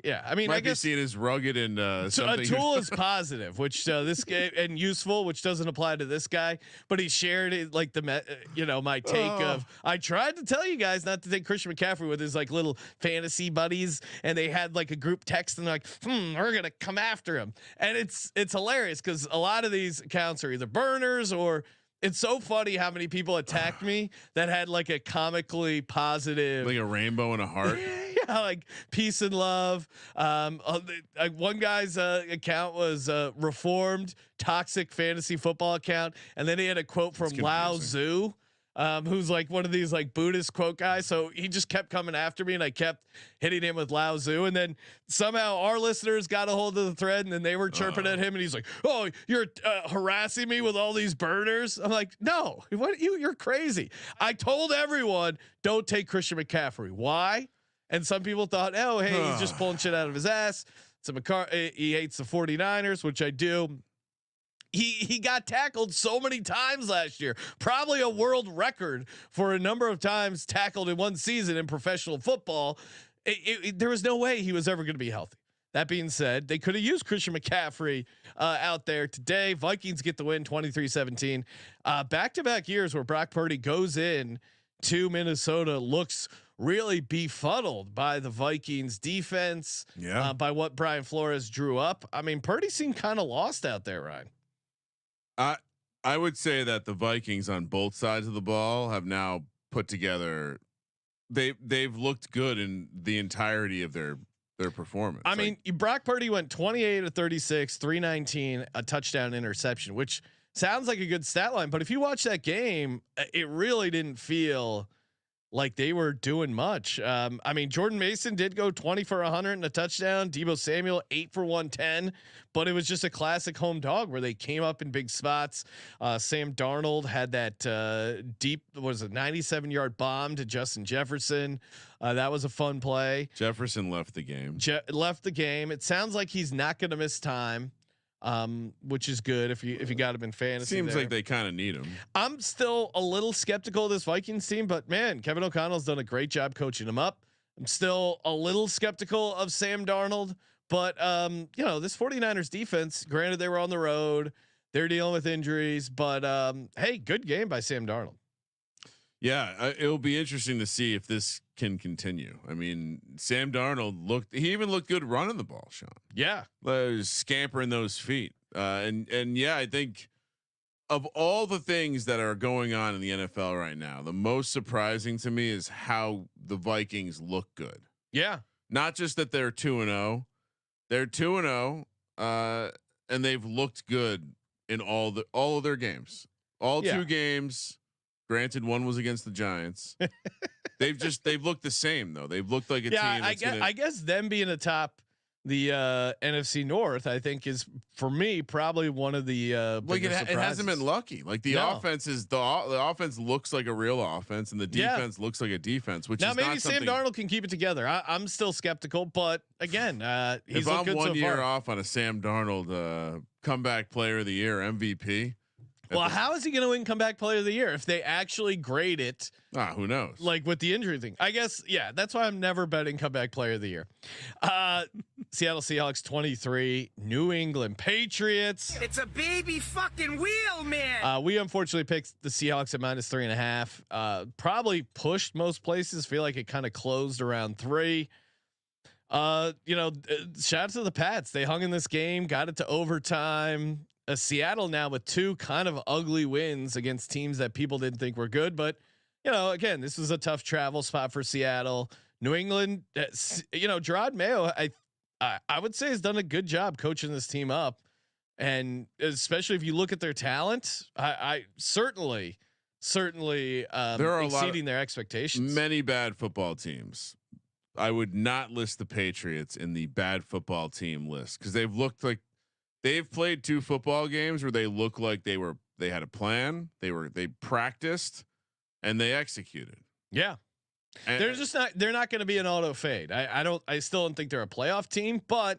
yeah. I mean, might I guess be seen as rugged and a something. tool is positive, which this guy and useful, which doesn't apply to this guy. But he shared it like my take of I tried to tell you guys not to take Christian McCaffrey with his like little fantasy buddies, and they had like a group text and like, we're gonna come after him, and it's hilarious because a lot of these accounts are either burners or. It's so funny how many people attacked me that had like a comically positive, like a rainbow and a heart. Yeah, like peace and love. One guy's account was reformed toxic fantasy football account, and then he had a quote from Lao Tzu, who's like one of these like Buddhist quote guys. So he just kept coming after me, and I kept hitting him with Lao Tzu. And then somehow our listeners got a hold of the thread, and then they were chirping at him, and he's like, "Oh, you're harassing me with all these burners." I'm like, "No, you're crazy." I told everyone, don't take Christian McCaffrey. Why? And some people thought, "Oh, hey, he's just pulling shit out of his ass." He hates the 49ers, which I do. He got tackled so many times last year, probably a world record for a number of times tackled in one season in professional football. There was no way he was ever going to be healthy. That being said, they could have used Christian McCaffrey out there today. Vikings get the win 23-17. Back-to-back years where Brock Purdy goes in to Minnesota, looks really befuddled by the Vikings defense, by what Brian Flores drew up. I mean, Purdy seemed kind of lost out there, Ryan. I would say that the Vikings on both sides of the ball have now put together. They've looked good in the entirety of their performance. I mean, Brock Purdy went 28 of 36, 319, a touchdown interception, which sounds like a good stat line. But if you watch that game, it really didn't feel like they were doing much. I mean, Jordan Mason did go 20 for 100 and a touchdown. Deebo Samuel 8 for 110, but it was just a classic home dog where they came up in big spots. Sam Darnold had that deep, was a 97-yard bomb to Justin Jefferson. That was a fun play. Jefferson left the game. Left the game. It sounds like he's not going to miss time. Which is good if you got him in fantasy. Seems like they kind of need him. I'm still a little skeptical of this Vikings team, but man, Kevin O'Connell's done a great job coaching him up. I'm still a little skeptical of Sam Darnold, but this 49ers defense, granted they were on the road, they're dealing with injuries, but hey, good game by Sam Darnold. Yeah, it'll be interesting to see if this can continue. I mean, Sam Darnold he even looked good running the ball, Sean. Yeah. Scampering those feet. And yeah, I think of all the things that are going on in the NFL right now, the most surprising to me is how the Vikings look good. Yeah. Not just that they're 2-0, they're 2-0, and they've looked good in all of their games, two games. Granted, one was against the Giants. They've looked the same though. They've looked like a team. I guess them being the NFC North, I think is for me probably one of the like it hasn't been lucky. Like the offense is the offense looks like a real offense, and the defense looks like a defense. Which now is maybe not Sam Darnold can keep it together. I'm still skeptical, but again, he's if I'm good 1 so year far. off on a Sam Darnold comeback player of the year MVP. Well, how is he going to win comeback player of the year if they actually grade it? Who knows? Like with the injury thing, I guess. Yeah, that's why I'm never betting comeback player of the year. Seattle Seahawks 23, New England Patriots. It's a baby fucking wheel, man. We unfortunately picked the Seahawks at -3.5. Probably pushed most places. Feel like it kind of closed around 3. Shout out to the Pats. They hung in this game, got it to overtime. Seattle now with 2 kind of ugly wins against teams that people didn't think were good, but again, this was a tough travel spot for Seattle. New England, Gerard Mayo, I would say has done a good job coaching this team up, and especially if you look at their talent, I certainly there are exceeding their expectations. Many bad football teams. I would not list the Patriots in the bad football team list because they've looked like. They've played 2 football games where they look like they had a plan. They practiced and they executed. Yeah. And they're not going to be an auto fade. I still don't think they're a playoff team, but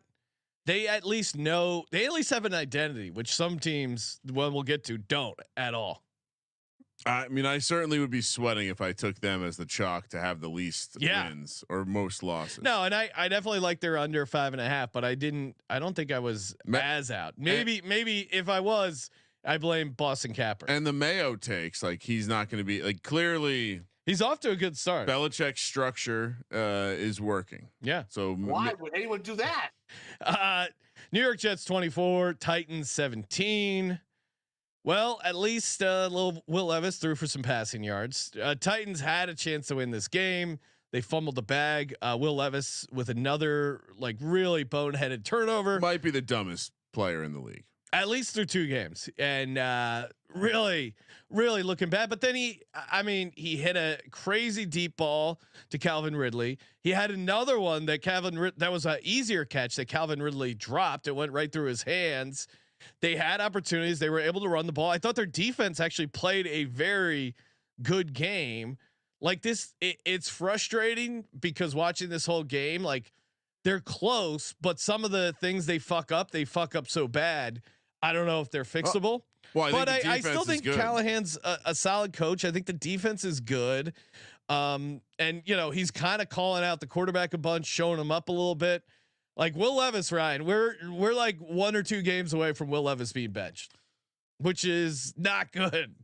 they at least have an identity, which some teams, when we'll get to, don't at all. I mean, I certainly would be sweating if I took them as the chalk to have the least wins or most losses. No, and I definitely like their under 5.5, but I don't think I was as out. Maybe if I was, I blame Boston Capper. And the Mayo takes, like, he's not going to be like, clearly he's off to a good start. Belichick's structure is working. Yeah. So why would anyone do that? New York Jets 24, Titans 17. Well, at least little Will Levis threw for some passing yards. Titans had a chance to win this game. They fumbled the bag. Will Levis with another really boneheaded turnover. Might be the dumbest player in the league. At least through 2 games, and really looking bad. But then he hit a crazy deep ball to Calvin Ridley. He had another one that was an easier catch that Calvin Ridley dropped. It went right through his hands. They had opportunities. They were able to run the ball. I thought their defense actually played a very good game. Like this, it's frustrating because watching this whole game, they're close, but some of the things they fuck up so bad. I don't know if they're fixable. I still think Callahan's a solid coach. I think the defense is good. And he's kind of calling out the quarterback a bunch, showing him up a little bit. Like Will Levis, Ryan, we're like 1 or 2 games away from Will Levis being benched, which is not good.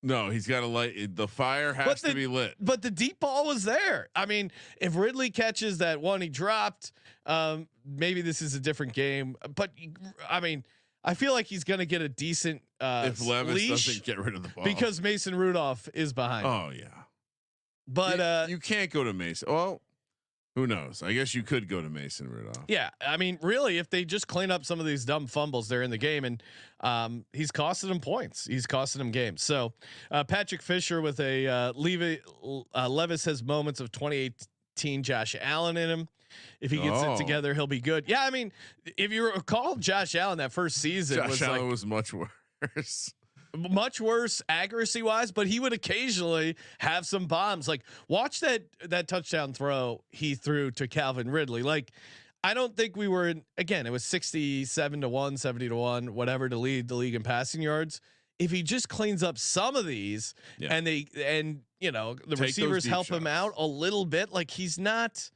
No, he's got to light the fire has to be lit. But the deep ball was there. I mean, if Ridley catches that one he dropped, maybe this is a different game. But I mean, I feel like he's going to get a decent if Levis leash doesn't get rid of the ball because Mason Rudolph is behind. Oh yeah, but you can't go to Mason. Well, who knows? I guess you could go to Mason Rudolph. Yeah, I mean, really, if they just clean up some of these dumb fumbles, they're in the game, and he's costing them points. He's costing them games. So Patrick Fisher with a Levis has moments of 2018 Josh Allen in him. If he gets it together, he'll be good. Yeah, I mean, if you recall, Josh Allen that first season was much worse. Much worse accuracy wise, but he would occasionally have some bombs. Like watch that touchdown throw he threw to Calvin Ridley. Like I don't think we were in, again, it was 67-1, 70-1, whatever to lead the league in passing yards. If he just cleans up some of these and the receivers help him out a little bit, like he's not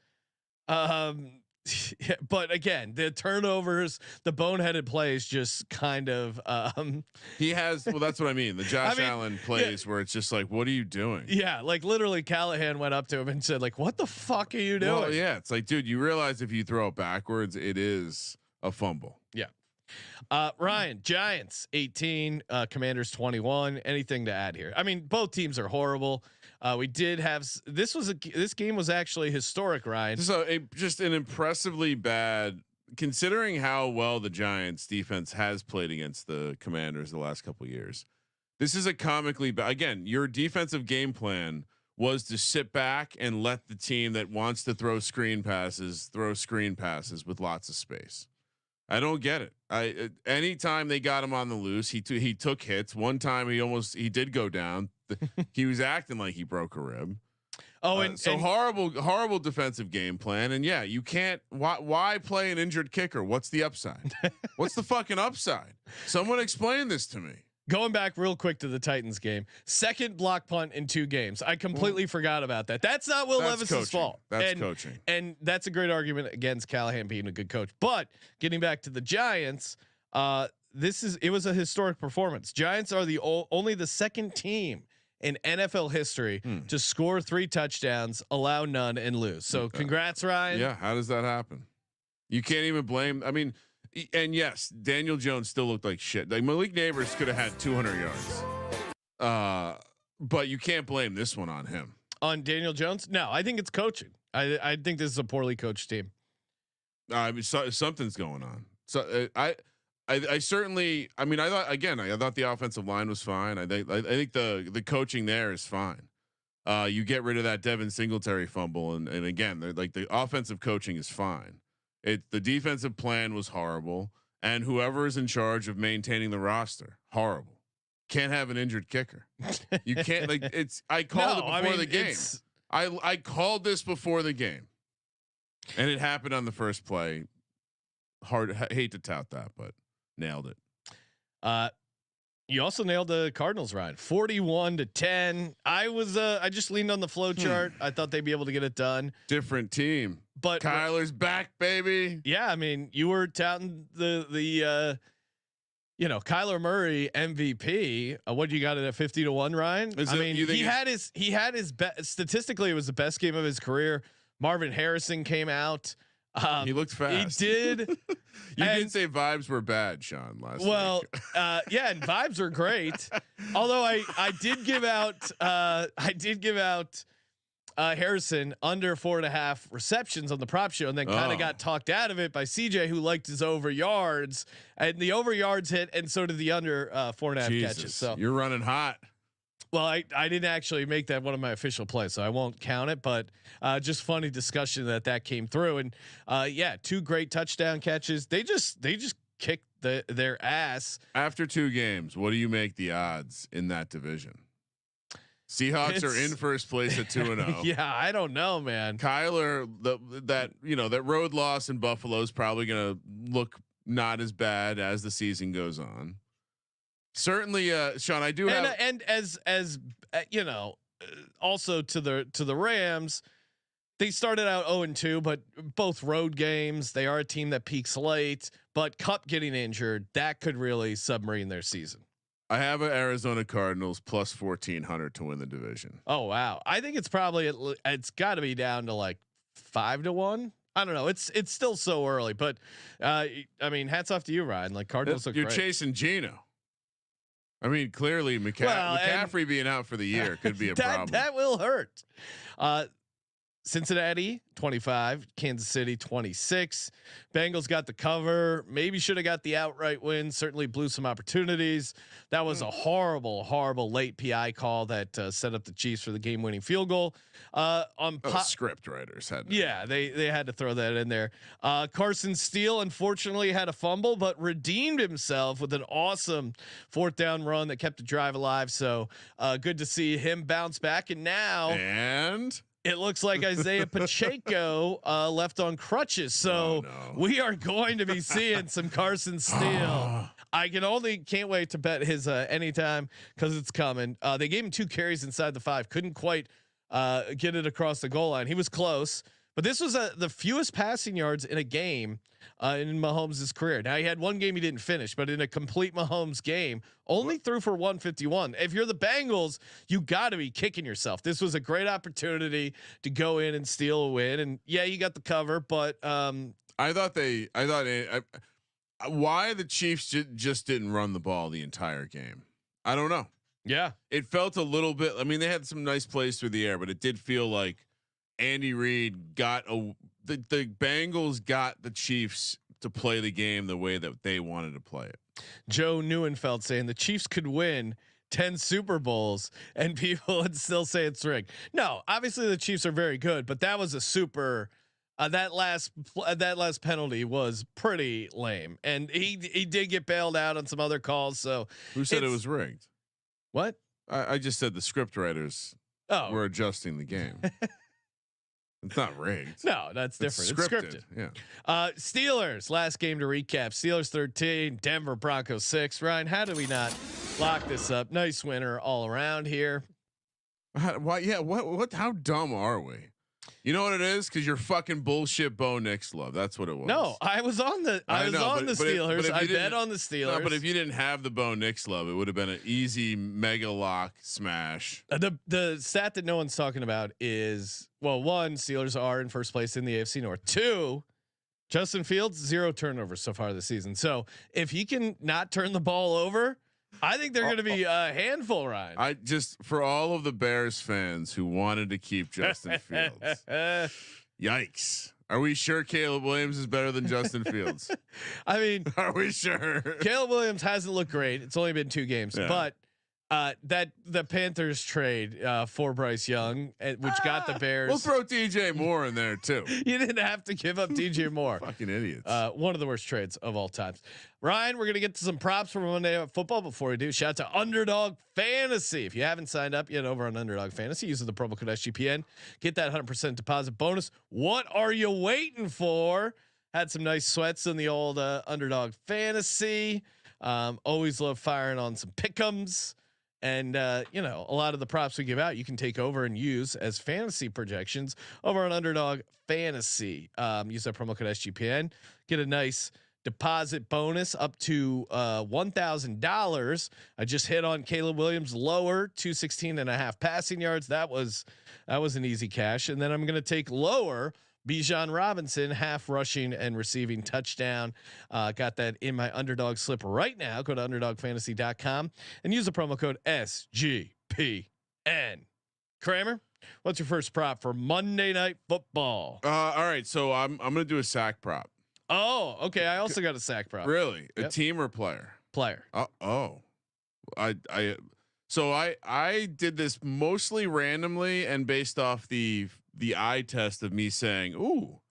but again, the turnovers, the boneheaded plays, just kind of he has. Well, that's what I mean. The Josh Allen plays where it's just like, what are you doing? Yeah, like literally, Callahan went up to him and said, like, "What the fuck are you doing?" Well, yeah, it's like, dude, you realize if you throw it backwards, it is a fumble. Yeah. Ryan, Giants 18, Commanders 21. Anything to add here? I mean, both teams are horrible. We did have this game was actually historic, Ryan. So just an impressively bad, considering how well the Giants defense has played against the Commanders the last couple of years. This is a comically bad. Again, your defensive game plan was to sit back and let the team that wants to throw screen passes with lots of space. I don't get it. Anytime they got him on the loose, he took hits. One time he did go down. He was acting like he broke a rib. Oh, and horrible defensive game plan. And yeah, you can't. Why play an injured kicker? What's the upside? What's the fucking upside? Someone explain this to me. Going back real quick to the Titans game, second block punt in 2 games. I completely forgot about that. That's not Will Levis's fault. That's coaching. And that's a great argument against Callahan being a good coach. But getting back to the Giants, it was a historic performance. Giants are only the second team in NFL history to score 3 touchdowns, allow none, and lose. So congrats, Ryan. Yeah, how does that happen? You can't even blame. I mean, and yes, Daniel Jones still looked like shit. Like Malik Neighbors could have had 200 yards, but you can't blame this one on him. On Daniel Jones? No, I think it's coaching. I think this is a poorly coached team. Something's going on. So I certainly. I mean, I thought the offensive line was fine. I think the coaching there is fine. You get rid of that Devin Singletary fumble, and again, the offensive coaching is fine. The defensive plan was horrible, and whoever is in charge of maintaining the roster, horrible. Can't have an injured kicker. You can't I called it before the game. I called this before the game, and it happened on the first play. Hate to tout that, but nailed it. You also nailed the Cardinals, Ryan. 41-10. I just leaned on the flow chart. I thought they'd be able to get it done. Different team, but Kyler's back, baby. Yeah, I mean, you were touting the Kyler Murray MVP. What you got it at 50-1, Ryan? He had his best. Statistically, it was the best game of his career. Marvin Harrison came out. He looked fast. He did. You did say vibes were bad, Sean, last week. Yeah, and vibes are great. Although I did give out Harrison under 4.5 receptions on the prop show, and then kind of got talked out of it by CJ, who liked his over yards, and the over yards hit, and so did the under 4.5 catches. So you're running hot. Well, I didn't actually make that one of my official plays, so I won't count it. But just funny discussion that came through, and 2 great touchdown catches. They just kicked their ass after 2 games. What do you make the odds in that division? Seahawks are in first place at 2-0. Yeah, I don't know, man. Kyler, that road loss in Buffalo is probably going to look not as bad as the season goes on. Certainly, Sean, I do have, and as also to the Rams, they started out 0-2, but both road games. They are a team that peaks late, but Kupp getting injured, that could really submarine their season. I have an Arizona Cardinals plus 1,400 to win the division. Oh wow, I think it's probably it's got to be down to like 5-1. I don't know. It's still so early, but I mean, hats off to you, Ryan. Like Cardinals look You're great. Chasing Geno. I mean, clearly McCaffrey being out for the year could be a problem. That will hurt. Cincinnati 25, Kansas City 26. Bengals got the cover. Maybe should have got the outright win. Certainly blew some opportunities. That was a horrible late PI call that set up the Chiefs for the game-winning field goal. Script writers had. They had to throw that in there. Carson Steele unfortunately had a fumble, but redeemed himself with an awesome 4th down run that kept the drive alive. So good to see him bounce back. And it looks like Isaiah Pacheco left on crutches. So we are going to be seeing some Carson Steele. I can't wait to bet his anytime because it's coming. They gave him 2 carries inside the 5. Couldn't quite get it across the goal line. He was close, but this was the fewest passing yards in a game in Mahomes' career. Now he had 1 game he didn't finish, but in a complete Mahomes game, only threw for 151. If you're the Bengals, you got to be kicking yourself. This was a great opportunity to go in and steal a win, and you got the cover. But I thought why the Chiefs just didn't run the ball the entire game. I don't know. Yeah, it felt a little bit. I mean, they had some nice plays through the air, but it did feel like Andy Reid got the Bengals got the Chiefs to play the game the way that they wanted to play it. Joe Neuenfeld saying the Chiefs could win 10 Super Bowls and people would still say it's rigged. No, obviously the Chiefs are very good, but that was a super. That last penalty was pretty lame, and he did get bailed out on some other calls. So who said it was rigged? What? I just said the script writers were adjusting the game. It's not rigged. No, that's different. It's scripted. Yeah. Steelers last game to recap. Steelers 13, Denver Broncos 6. Ryan, how do we not lock this up? Nice winner all around here. Why? Yeah. What? How dumb are we? You know what it is? Because you're fucking bullshit Bo Nix love. That's what it was. No, I was on the Steelers. I bet on the Steelers. No, but if you didn't have the Bo Nix love, it would have been an easy mega lock smash. The stat that no one's talking about is, well, one, Steelers are in first place in the AFC North. Two, Justin Fields 0 turnovers so far this season. So if he can not turn the ball over, I think they're going to be a handful, Ryan. I just, for all of the Bears fans who wanted to keep Justin Fields, yikes. Are we sure Caleb Williams is better than Justin Fields? I mean, are we sure? Caleb Williams hasn't looked great. It's only been 2 games, but that the Panthers trade for Bryce Young, which got the Bears. We'll throw DJ Moore in there too. You didn't have to give up DJ Moore. Fucking idiots. One of the worst trades of all times. Ryan, we're gonna get to some props from Monday Night Football. Before we do, shout out to Underdog Fantasy. If you haven't signed up yet over on Underdog Fantasy, using the promo code SGPN, get that 100% deposit bonus. What are you waiting for? Had some nice sweats in the old Underdog Fantasy. Always love firing on some pick'ems. And a lot of the props we give out, you can take over and use as fantasy projections over on Underdog Fantasy. Use that promo code SGPN, get a nice deposit bonus up to $1,000. I just hit on Caleb Williams lower 216.5 passing yards. That was an easy cash. And then I'm going to take lower Bijan Robinson, half rushing and receiving touchdown. Got that in my Underdog slip right now. Go to underdogfantasy.com and use the promo code SGPN. Kramer, what's your first prop for Monday Night Football? All right, so I'm gonna do a sack prop. Oh, okay. I also got a sack prop. Really, a team or player? Player. I did this mostly randomly and based off the eye test of me saying, "Ooh,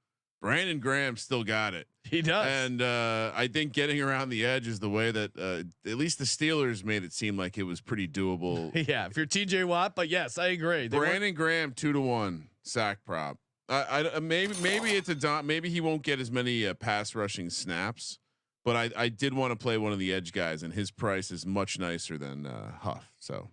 Brandon Graham still got it." He does, and I think getting around the edge is the way that at least the Steelers made it seem like it was pretty doable. Yeah, if you're TJ Watt, but yes, I agree. Brandon Graham 2-1 sack prop. Maybe it's maybe he won't get as many pass rushing snaps, but I did want to play one of the edge guys, and his price is much nicer than Huff. So.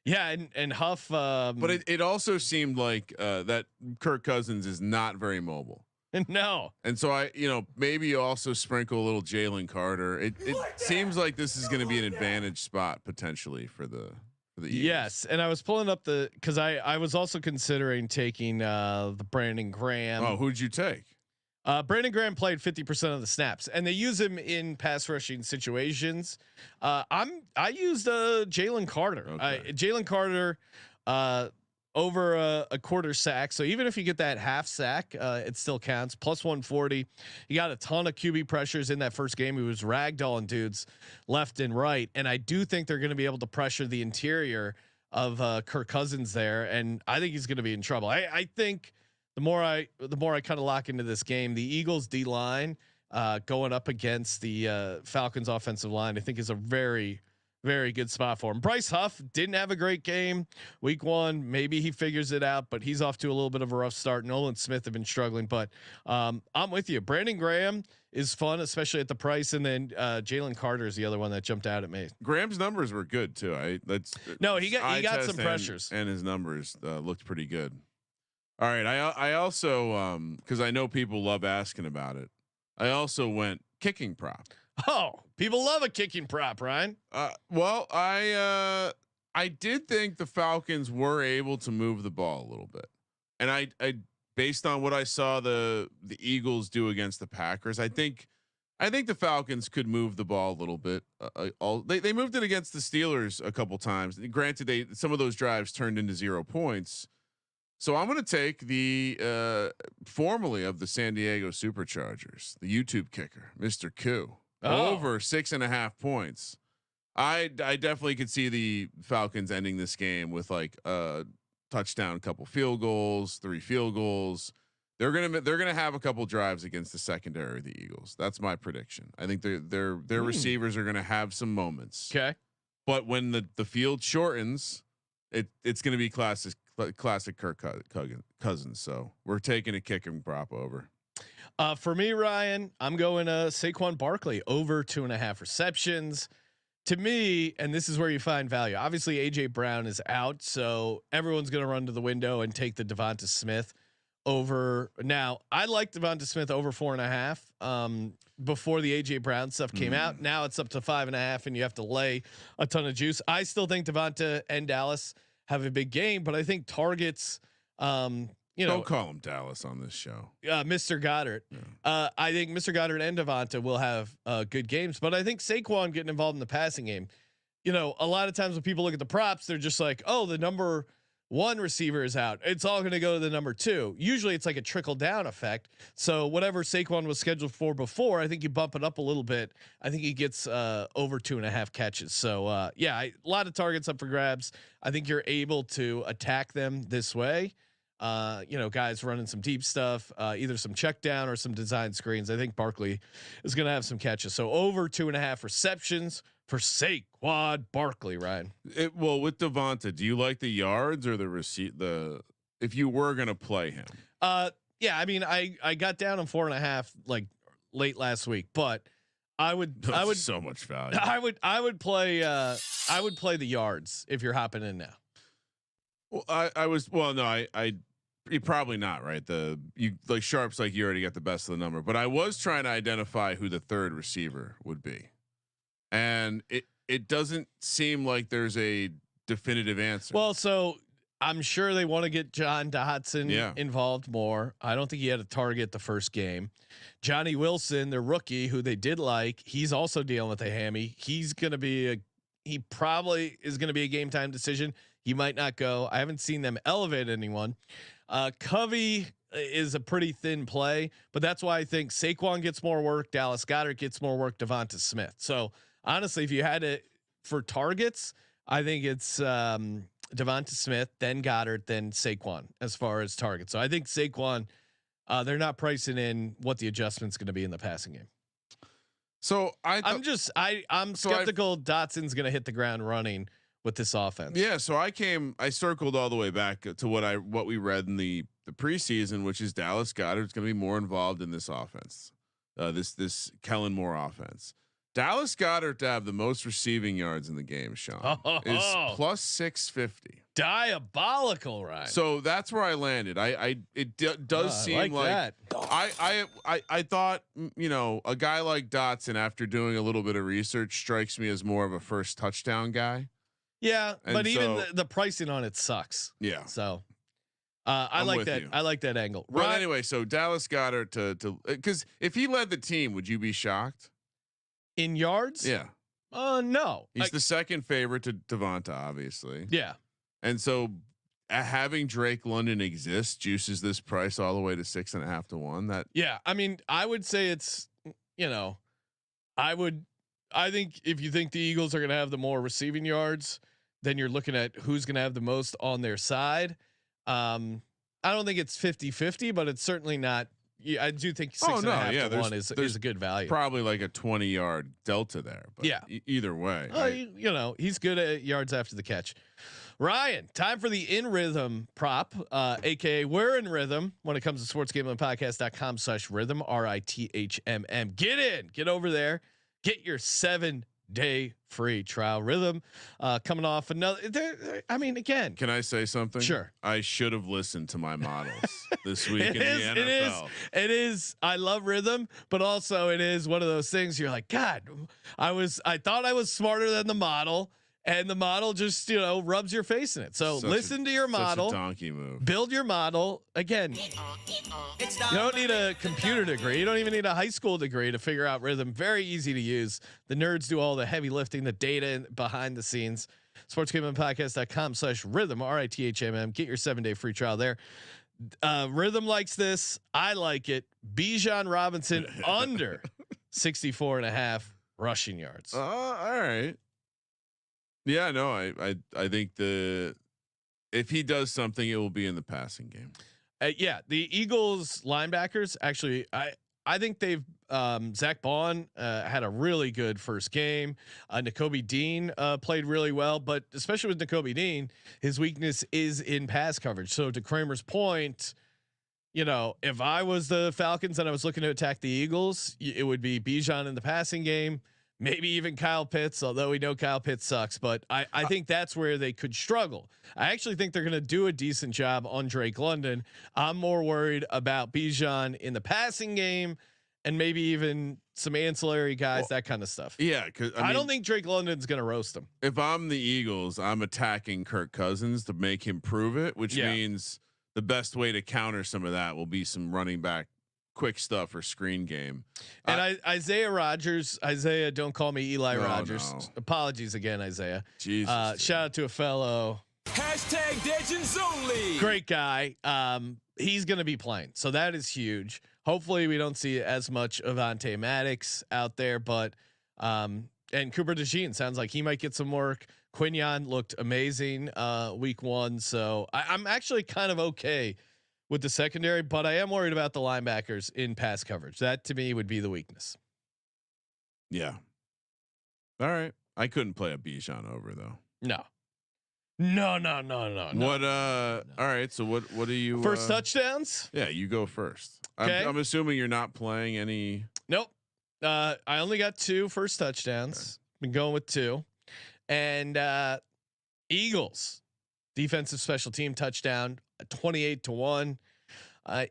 Yeah, and Huff, but it also seemed like that Kirk Cousins is not very mobile. No, and so maybe you also sprinkle a little Jalen Carter. It seems like this is going to be an advantage spot potentially for the Eagles. Yes, and I was pulling up because I was also considering taking the Brandon Graham. Oh, who'd you take? Brandon Graham played 50% of the snaps, and they use him in pass rushing situations. I used Jalen Carter. Okay. Jalen Carter over a quarter sack. So even if you get that half sack, it still counts. Plus 140. He got a ton of QB pressures in that first game. He was ragdolling dudes left and right, and I do think they're going to be able to pressure the interior of Kirk Cousins there, and I think he's going to be in trouble. I think. The more I kind of lock into this game, the Eagles D line going up against the Falcons offensive line, I think is a very, very good spot for him. Bryce Huff didn't have a great game week 1. Maybe he figures it out, but he's off to a little bit of a rough start. Nolan Smith have been struggling, but I'm with you. Brandon Graham is fun, especially at the price, and then Jalen Carter is the other one that jumped out at me. Graham's numbers were good too. He got some pressures, and his numbers looked pretty good. All right. I also, cause I know people love asking about it. I also went kicking prop. Oh, people love a kicking prop, Ryan. Well, I did think the Falcons were able to move the ball a little bit. And I based on what I saw the Eagles do against the Packers, I think the Falcons could move the ball a little bit. They moved it against the Steelers a couple times. Granted, some of those drives turned into 0 points. So I'm going to take the formerly of the San Diego Superchargers, the YouTube kicker, Mr. Koo, over 6.5 points. I definitely could see the Falcons ending this game with like a touchdown, couple field goals, 3 field goals. They're gonna have a couple drives against the secondary of the Eagles. That's my prediction. I think their receivers are gonna have some moments. Okay, but when the field shortens, it's gonna be classic Kirk Cousins. So we're taking a kick and prop over. For me, Ryan, I'm going Saquon Barkley over 2.5 receptions. To me, and this is where you find value. Obviously, AJ Brown is out, so everyone's going to run to the window and take the Devonta Smith over. Now, I like Devonta Smith over 4.5 before the AJ Brown stuff came out. Now it's up to 5.5, and you have to lay a ton of juice. I still think Devonta and Dallas have a big game, but I think targets. Don't call him Dallas on this show. Mr. Goddard. Yeah. I think Mr. Goddard and Devonta will have good games, but I think Saquon getting involved in the passing game. A lot of times when people look at the props, they're just like, "Oh, the number 1 receiver is out. It's all going to go to the number 2." Usually, it's like a trickle down effect. So whatever Saquon was scheduled for before, I think you bump it up a little bit. I think he gets over 2.5 catches. So a lot of targets up for grabs. I think you're able to attack them this way. Guys running some deep stuff, either some check down or some design screens. I think Barkley is going to have some catches. So over 2.5 receptions for Saquon Barkley, Ryan. With Devonta, do you like the yards or the receipt? If you were going to play him? Yeah, I mean, I got down on 4.5 like late last week, but I would so much value. I would play the yards if you're hopping in now. Well, I you're probably not right. You like Sharp's like you already got the best of the number, but I was trying to identify who the third receiver would be, and it doesn't seem like there's a definitive answer. Well, so I'm sure they want to get John Dotson involved more. I don't think he had a target the first game. Johnny Wilson, their rookie, who they did like, he's also dealing with a hammy. He probably is going to be a game time decision. He might not go. I haven't seen them elevate anyone. Covey is a pretty thin play, but that's why I think Saquon gets more work. Dallas Goedert gets more work. Devonta Smith. So honestly, if you had it for targets, I think it's Devonta Smith, then Goddard, then Saquon as far as targets. So I think Saquon, they're not pricing in what the adjustment's going to be in the passing game. So I'm skeptical Dotson's going to hit the ground running with this offense. Yeah. So I circled all the way back to what we read in the preseason, which is Dallas Goedert's going to be more involved in this offense. This Kellen Moore offense. Dallas Goedert to have the most receiving yards in the game, Sean, is plus 650. Diabolical, right? So that's where I landed. It does seem like that. I thought, a guy like Dotson, after doing a little bit of research, strikes me as more of a first touchdown guy. Yeah, but even the pricing on it sucks. Yeah. So I like that. I like that angle. But anyway, so Dallas Goedert to because if he led the team, would you be shocked? In yards? Yeah. No. He's the second favorite to Devonta, obviously. Yeah. And so having Drake London exist juices this price all the way to 6.5 to 1. I mean, I would say it's, I think if you think the Eagles are going to have the more receiving yards, then you're looking at who's going to have the most on their side. I don't think it's 50-50, but it's certainly not. Yeah, I do think 6.5 to 1 is a good value. Probably like a 20-yard delta there. But either way, he's good at yards after the catch. Ryan, time for the In Rhythm prop, aka we're in rhythm when it comes to sportsgamblingpodcast.com/rhythm, RITHMM. Get over there, get your 7-day free trial. Rhythm coming off another. I mean, again, can I say something? Sure. I should have listened to my models this week in the NFL. It is. I love Rhythm, but also it is one of those things you're like, God, I thought I was smarter than the model. And the model just, rubs your face in it. So listen to your model. Such a donkey move. Build your model. Again, you don't need a computer degree. You don't even need a high school degree to figure out Rhythm. Very easy to use. The nerds do all the heavy lifting, the data behind the scenes. sportsgamblingpodcast.com/rhythm, RITHMM. Get your 7-day free trial there. Rhythm likes this. I like it. Bijan Robinson under 64.5 rushing yards. All right. Yeah, no, I think if he does something, it will be in the passing game. Yeah, the Eagles linebackers actually, I think they've Zach Bond had a really good first game. Nakobe Dean played really well, but especially with Nakobe Dean, his weakness is in pass coverage. So to Kramer's point, you know, if I was the Falcons and I was looking to attack the Eagles, it would be Bijan in the passing game. Maybe even Kyle Pitts, although we know Kyle Pitts sucks, but I think that's where they could struggle. I actually think they're going to do a decent job on Drake London. I'm more worried about Bijan in the passing game and maybe even some ancillary guys, that kind of stuff. Yeah, because I don't think Drake London's going to roast him. If I'm the Eagles, I'm attacking Kirk Cousins to make him prove it, which means the best way to counter some of that will be some running back quick stuff or screen game. And Isaiah Rodgers, don't call me Eli Rodgers. No. Apologies again, Isaiah. Jesus. Shout out to a fellow. #Legends only. Great guy. He's going to be playing, so that is huge. Hopefully, we don't see as much Avonte Maddox out there, but and Cooper DeJean sounds like he might get some work. Quinyon looked amazing week 1, so I'm actually kind of okay with the secondary, but I am worried about the linebackers in pass coverage. That to me would be the weakness. Yeah. All right. I couldn't play a Bijan over though. No. What? All right. So what do you first touchdowns? Yeah, you go first. Okay. I'm assuming you're not playing any. Nope. I only got 2 first touchdowns. Okay. Been going with 2, and Eagles defensive special team touchdown, 28-1.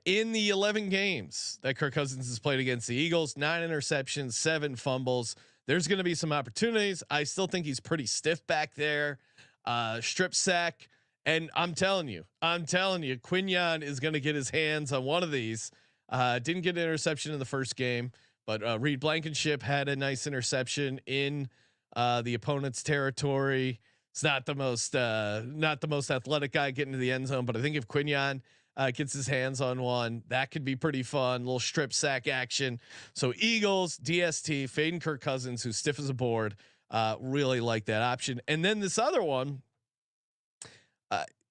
In the 11 games that Kirk Cousins has played against the Eagles, 9 interceptions, 7 fumbles. There's going to be some opportunities. I still think he's pretty stiff back there. Strip sack. And I'm telling you, Quinyon is going to get his hands on one of these. Didn't get an interception in the first game, but Reed Blankenship had a nice interception in the opponent's territory. It's not the most athletic guy getting to the end zone, but I think if Quinyon gets his hands on one, that could be pretty fun. Little strip sack action. So Eagles, DST, fading Kirk Cousins, who's stiff as a board. Really like that option. And then this other one,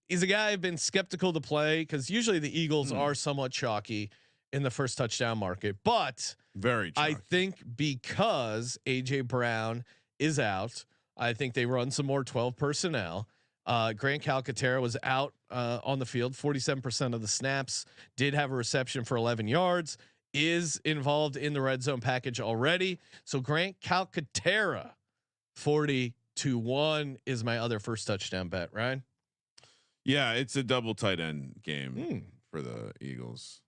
he's a guy I've been skeptical to play because usually the Eagles are somewhat chalky in the first touchdown market, but very chalky. I think because AJ Brown is out, I think they run some more 12 personnel. Grant Calcaterra was out on the field 47% of the snaps, did have a reception for 11 yards, is involved in the red zone package already. So Grant Calcaterra 40-1 is my other first touchdown bet, Ryan. Yeah, it's a double tight end game for the Eagles.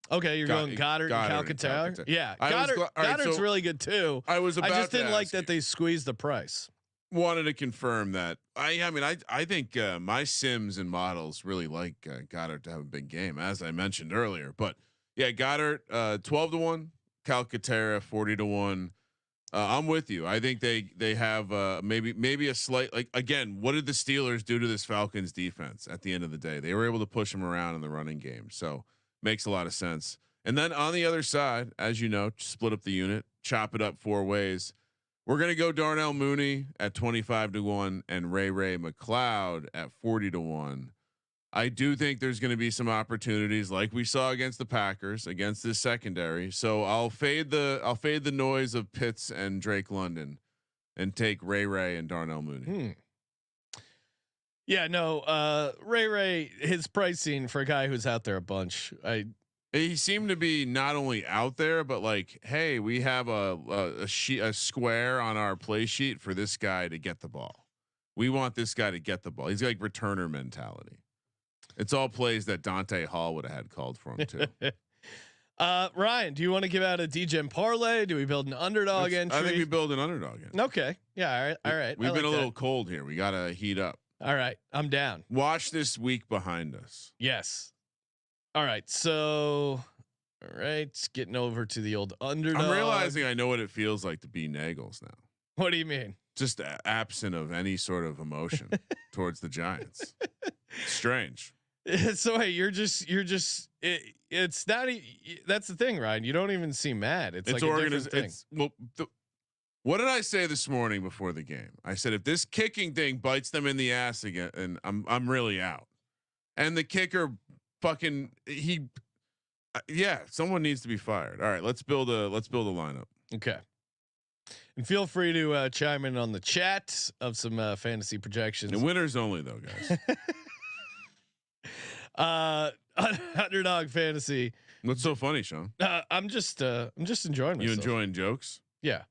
Okay, you're going Goddard and Calcaterra. Yeah, Goddard's really good too. I just didn't like that they squeezed the price. Wanted to confirm that. I think my sims and models really like Goddard to have a big game, as I mentioned earlier. But yeah, Goddard 12-1, Calcaterra 40-1. I'm with you. I think they have maybe a slight, like, again, what did the Steelers do to this Falcons defense at the end of the day? They were able to push them around in the running game, so makes a lot of sense. And then on the other side, as you know, split up the unit, chop it up 4 ways. We're gonna go Darnell Mooney at 25-1 and Ray McLeod at 40-1. I do think there's going to be some opportunities like we saw against the Packers against this secondary. So I'll fade the noise of Pitts and Drake London and take Ray and Darnell Mooney. Yeah, no, Ray, his pricing for a guy who's out there a bunch. He seemed to be not only out there, but like, hey, we have a square on our play sheet for this guy to get the ball. We want this guy to get the ball. He's like returner mentality. It's all plays that Dante Hall would have had called for him too. Ryan, do you want to give out a DGen parlay? Do we build an underdog entry? I think we build an underdog entry. Okay. Yeah. All right. We've been a little cold here. We got to heat up. All right. I'm down. Watch this week behind us. Yes. All right. So, all right. Getting over to the old underdog. I'm realizing I know what it feels like to be Nagels now. What do you mean? Just absent of any sort of emotion towards the Giants. Strange. So wait, it's not. That's the thing, Ryan. You don't even seem mad. It's like a different thing. What did I say this morning before the game? I said if this kicking thing bites them in the ass again, and I'm really out. And the kicker, fucking someone needs to be fired. All right, let's build a lineup. Okay. And feel free to chime in on the chat of some fantasy projections. And winners only, though, guys. Underdog fantasy. What's so funny, Sean? I'm just enjoying myself. You enjoying jokes? Yeah.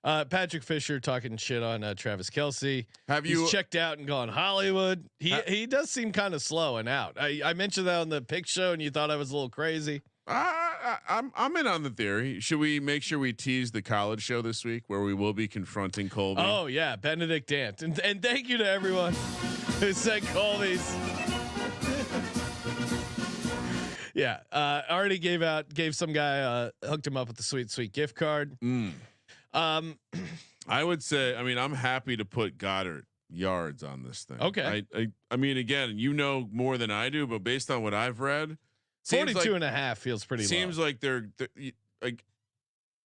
Patrick Fisher talking shit on Travis Kelce. He's checked out and gone Hollywood? He does seem kind of slow and out. I mentioned that on the pick show, and you thought I was a little crazy. I'm in on the theory. Should we make sure we tease the college show this week, where we will be confronting Colby? Oh yeah, Benedict Dant, and thank you to everyone who said Colby's. Yeah, already gave some guy hooked him up with the sweet gift card. I would say, I mean, I'm happy to put Goddard yards on this thing. Okay. I mean, again, you know more than I do, but based on what I've read, 42.5 feels pretty low. Seems like they're like,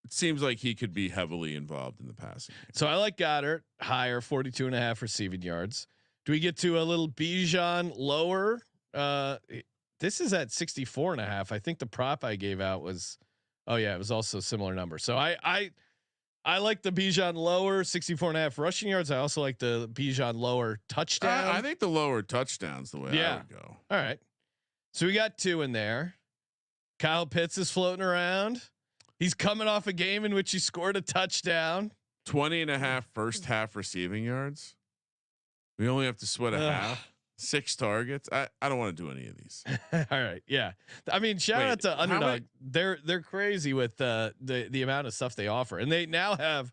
it seems like he could be heavily involved in the passing game. So I like Goddard higher, 42.5 receiving yards. Do we get to a little Bijan lower? This is at 64.5. I think the prop I gave out was, it was also a similar number. So I like the Bijan lower 64.5 rushing yards. I also like the Bijan lower touchdown. I think the lower touchdowns the way I would go. All right. So we got 2 in there. Kyle Pitts is floating around. He's coming off a game in which he scored a touchdown. 20.5 first half receiving yards. We only have to sweat a half. 6 targets. I don't want to do any of these. All right. Yeah. I mean, shout out to Underdog. They're crazy with the amount of stuff they offer, and they now have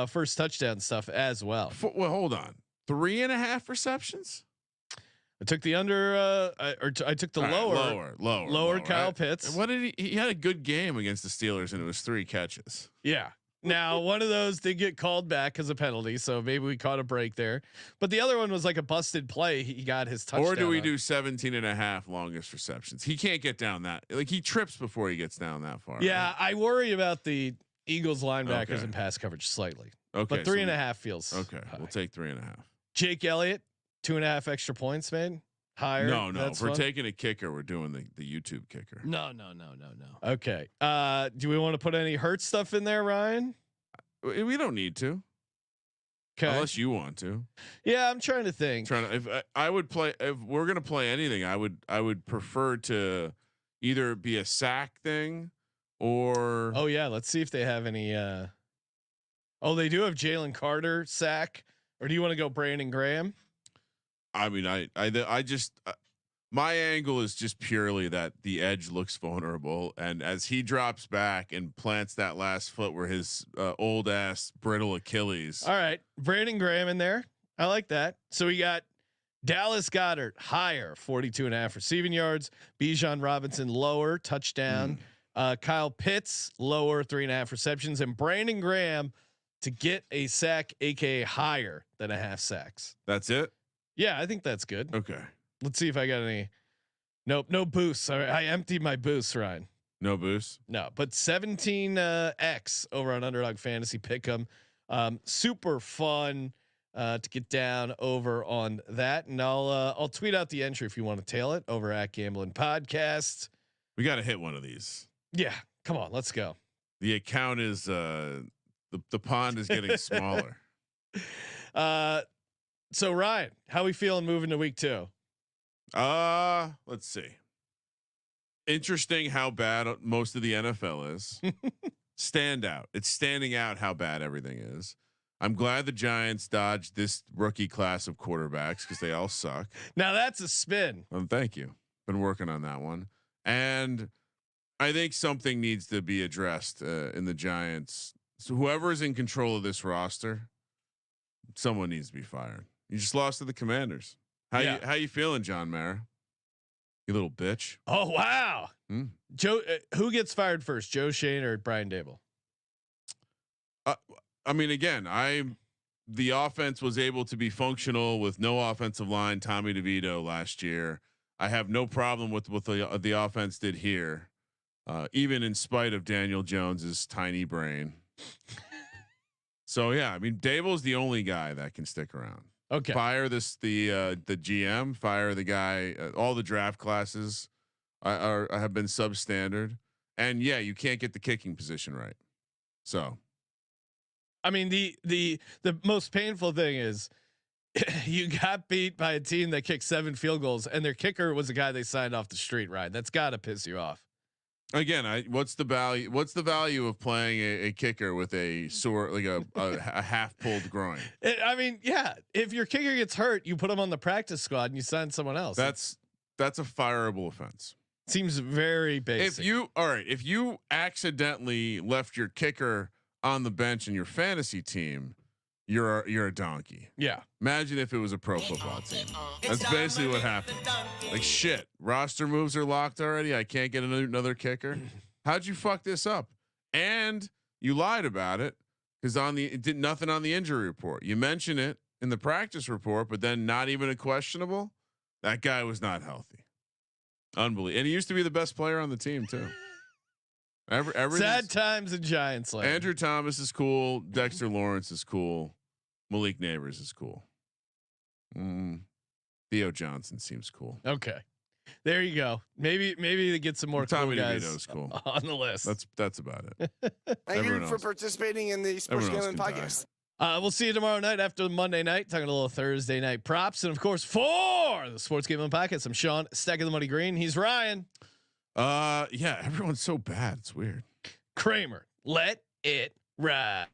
first touchdown stuff as well. Well, hold on. 3.5 receptions. I took the under. I took the lower Kyle Pitts. What did he had a good game against the Steelers, and it was 3 catches. Yeah. Now one of those did get called back as a penalty, so maybe we caught a break there. But the other one was like a busted play. He got his touchdown. Or do we do 17.5 longest receptions? He can't get down that. Like, he trips before he gets down that far. Yeah, right? I worry about the Eagles linebackers and pass coverage slightly. Okay, but 3.5 feels okay. High. We'll take 3.5. Jake Elliott, 2.5 extra points made. Higher. No. If we're taking a kicker, we're doing the YouTube kicker. No. Okay. Do we want to put any hurt stuff in there, Ryan? We don't need to. Okay. Unless you want to. Yeah, I'm trying to think. If I would play, if we're gonna play anything, I would prefer to either be a sack thing or. Oh yeah, let's see if they have any. They do have Jalen Carter sack. Or do you want to go Brandon Graham? I mean, I just my angle is just purely that the edge looks vulnerable, and as he drops back and plants that last foot where his old ass brittle Achilles. All right, Brandon Graham in there. I like that. So we got Dallas Goedert higher, 42.5 receiving yards. Bijan Robinson lower touchdown. Kyle Pitts lower, 3.5 receptions, and Brandon Graham to get a sack, aka higher than a half sacks. That's it. Yeah, I think that's good. Okay. Let's see if I got any. Nope, no boosts. I emptied my boosts, Ryan. No boosts. No, but 17x over on Underdog Fantasy Pick'em. Super fun to get down over on that, and I'll tweet out the entry if you want to tail it over at Gambling Podcast. We got to hit one of these. Yeah, come on, let's go. The account is the pond is getting smaller. So Ryan, how we feeling moving to week 2? Let's see. Interesting how bad most of the NFL is. Standout. It's standing out how bad everything is. I'm glad the Giants dodged this rookie class of quarterbacks because they all suck. Now that's a spin. Thank you. Been working on that one. And I think something needs to be addressed in the Giants. So whoever is in control of this roster, someone needs to be fired. You just lost to the Commanders. How you feeling, John Mara? You little bitch. Oh wow. Joe, who gets fired first, Joe Shane or Brian Dable? I mean, again, the offense was able to be functional with no offensive line. Tommy DeVito last year. I have no problem with what the offense did here, even in spite of Daniel Jones's tiny brain. So yeah, I mean, Dable's the only guy that can stick around. Okay. Fire the GM. Fire the guy. All the draft classes have been substandard, and yeah, you can't get the kicking position right. So, I mean, the most painful thing is you got beat by a team that kicked 7 field goals, and their kicker was a guy they signed off the street. Right? That's got to piss you off. Again, what's the value? What's the value of playing a kicker with a sore, like a half pulled groin? I mean, yeah. If your kicker gets hurt, you put him on the practice squad and you sign someone else. That's a fireable offense. Seems very basic. If you accidentally left your kicker on the bench in your fantasy team, you're a donkey. Yeah. Imagine if it was a pro football team. That's basically what happened. Like shit, roster moves are locked already. I can't get another kicker. How'd you fuck this up? And you lied about it because it did nothing on the injury report. You mention it in the practice report, but then not even a questionable. That guy was not healthy. Unbelievable. And he used to be the best player on the team too. Sad times in Giants land. Andrew Thomas is cool. Dexter Lawrence is cool. Malik Neighbors is cool. Theo Johnson seems cool. Okay, there you go. Maybe they get some more Tommy cool guys DeVito's cool on the list. That's about it. Thank you for participating in the Sports Gambling Podcast. We'll see you tomorrow night after the Monday night, talking a little Thursday night props, and of course for the Sports Gambling Podcast, I'm Sean, Stack of the Money Green. He's Ryan. Yeah, everyone's so bad. It's weird. Kramer, let it ride.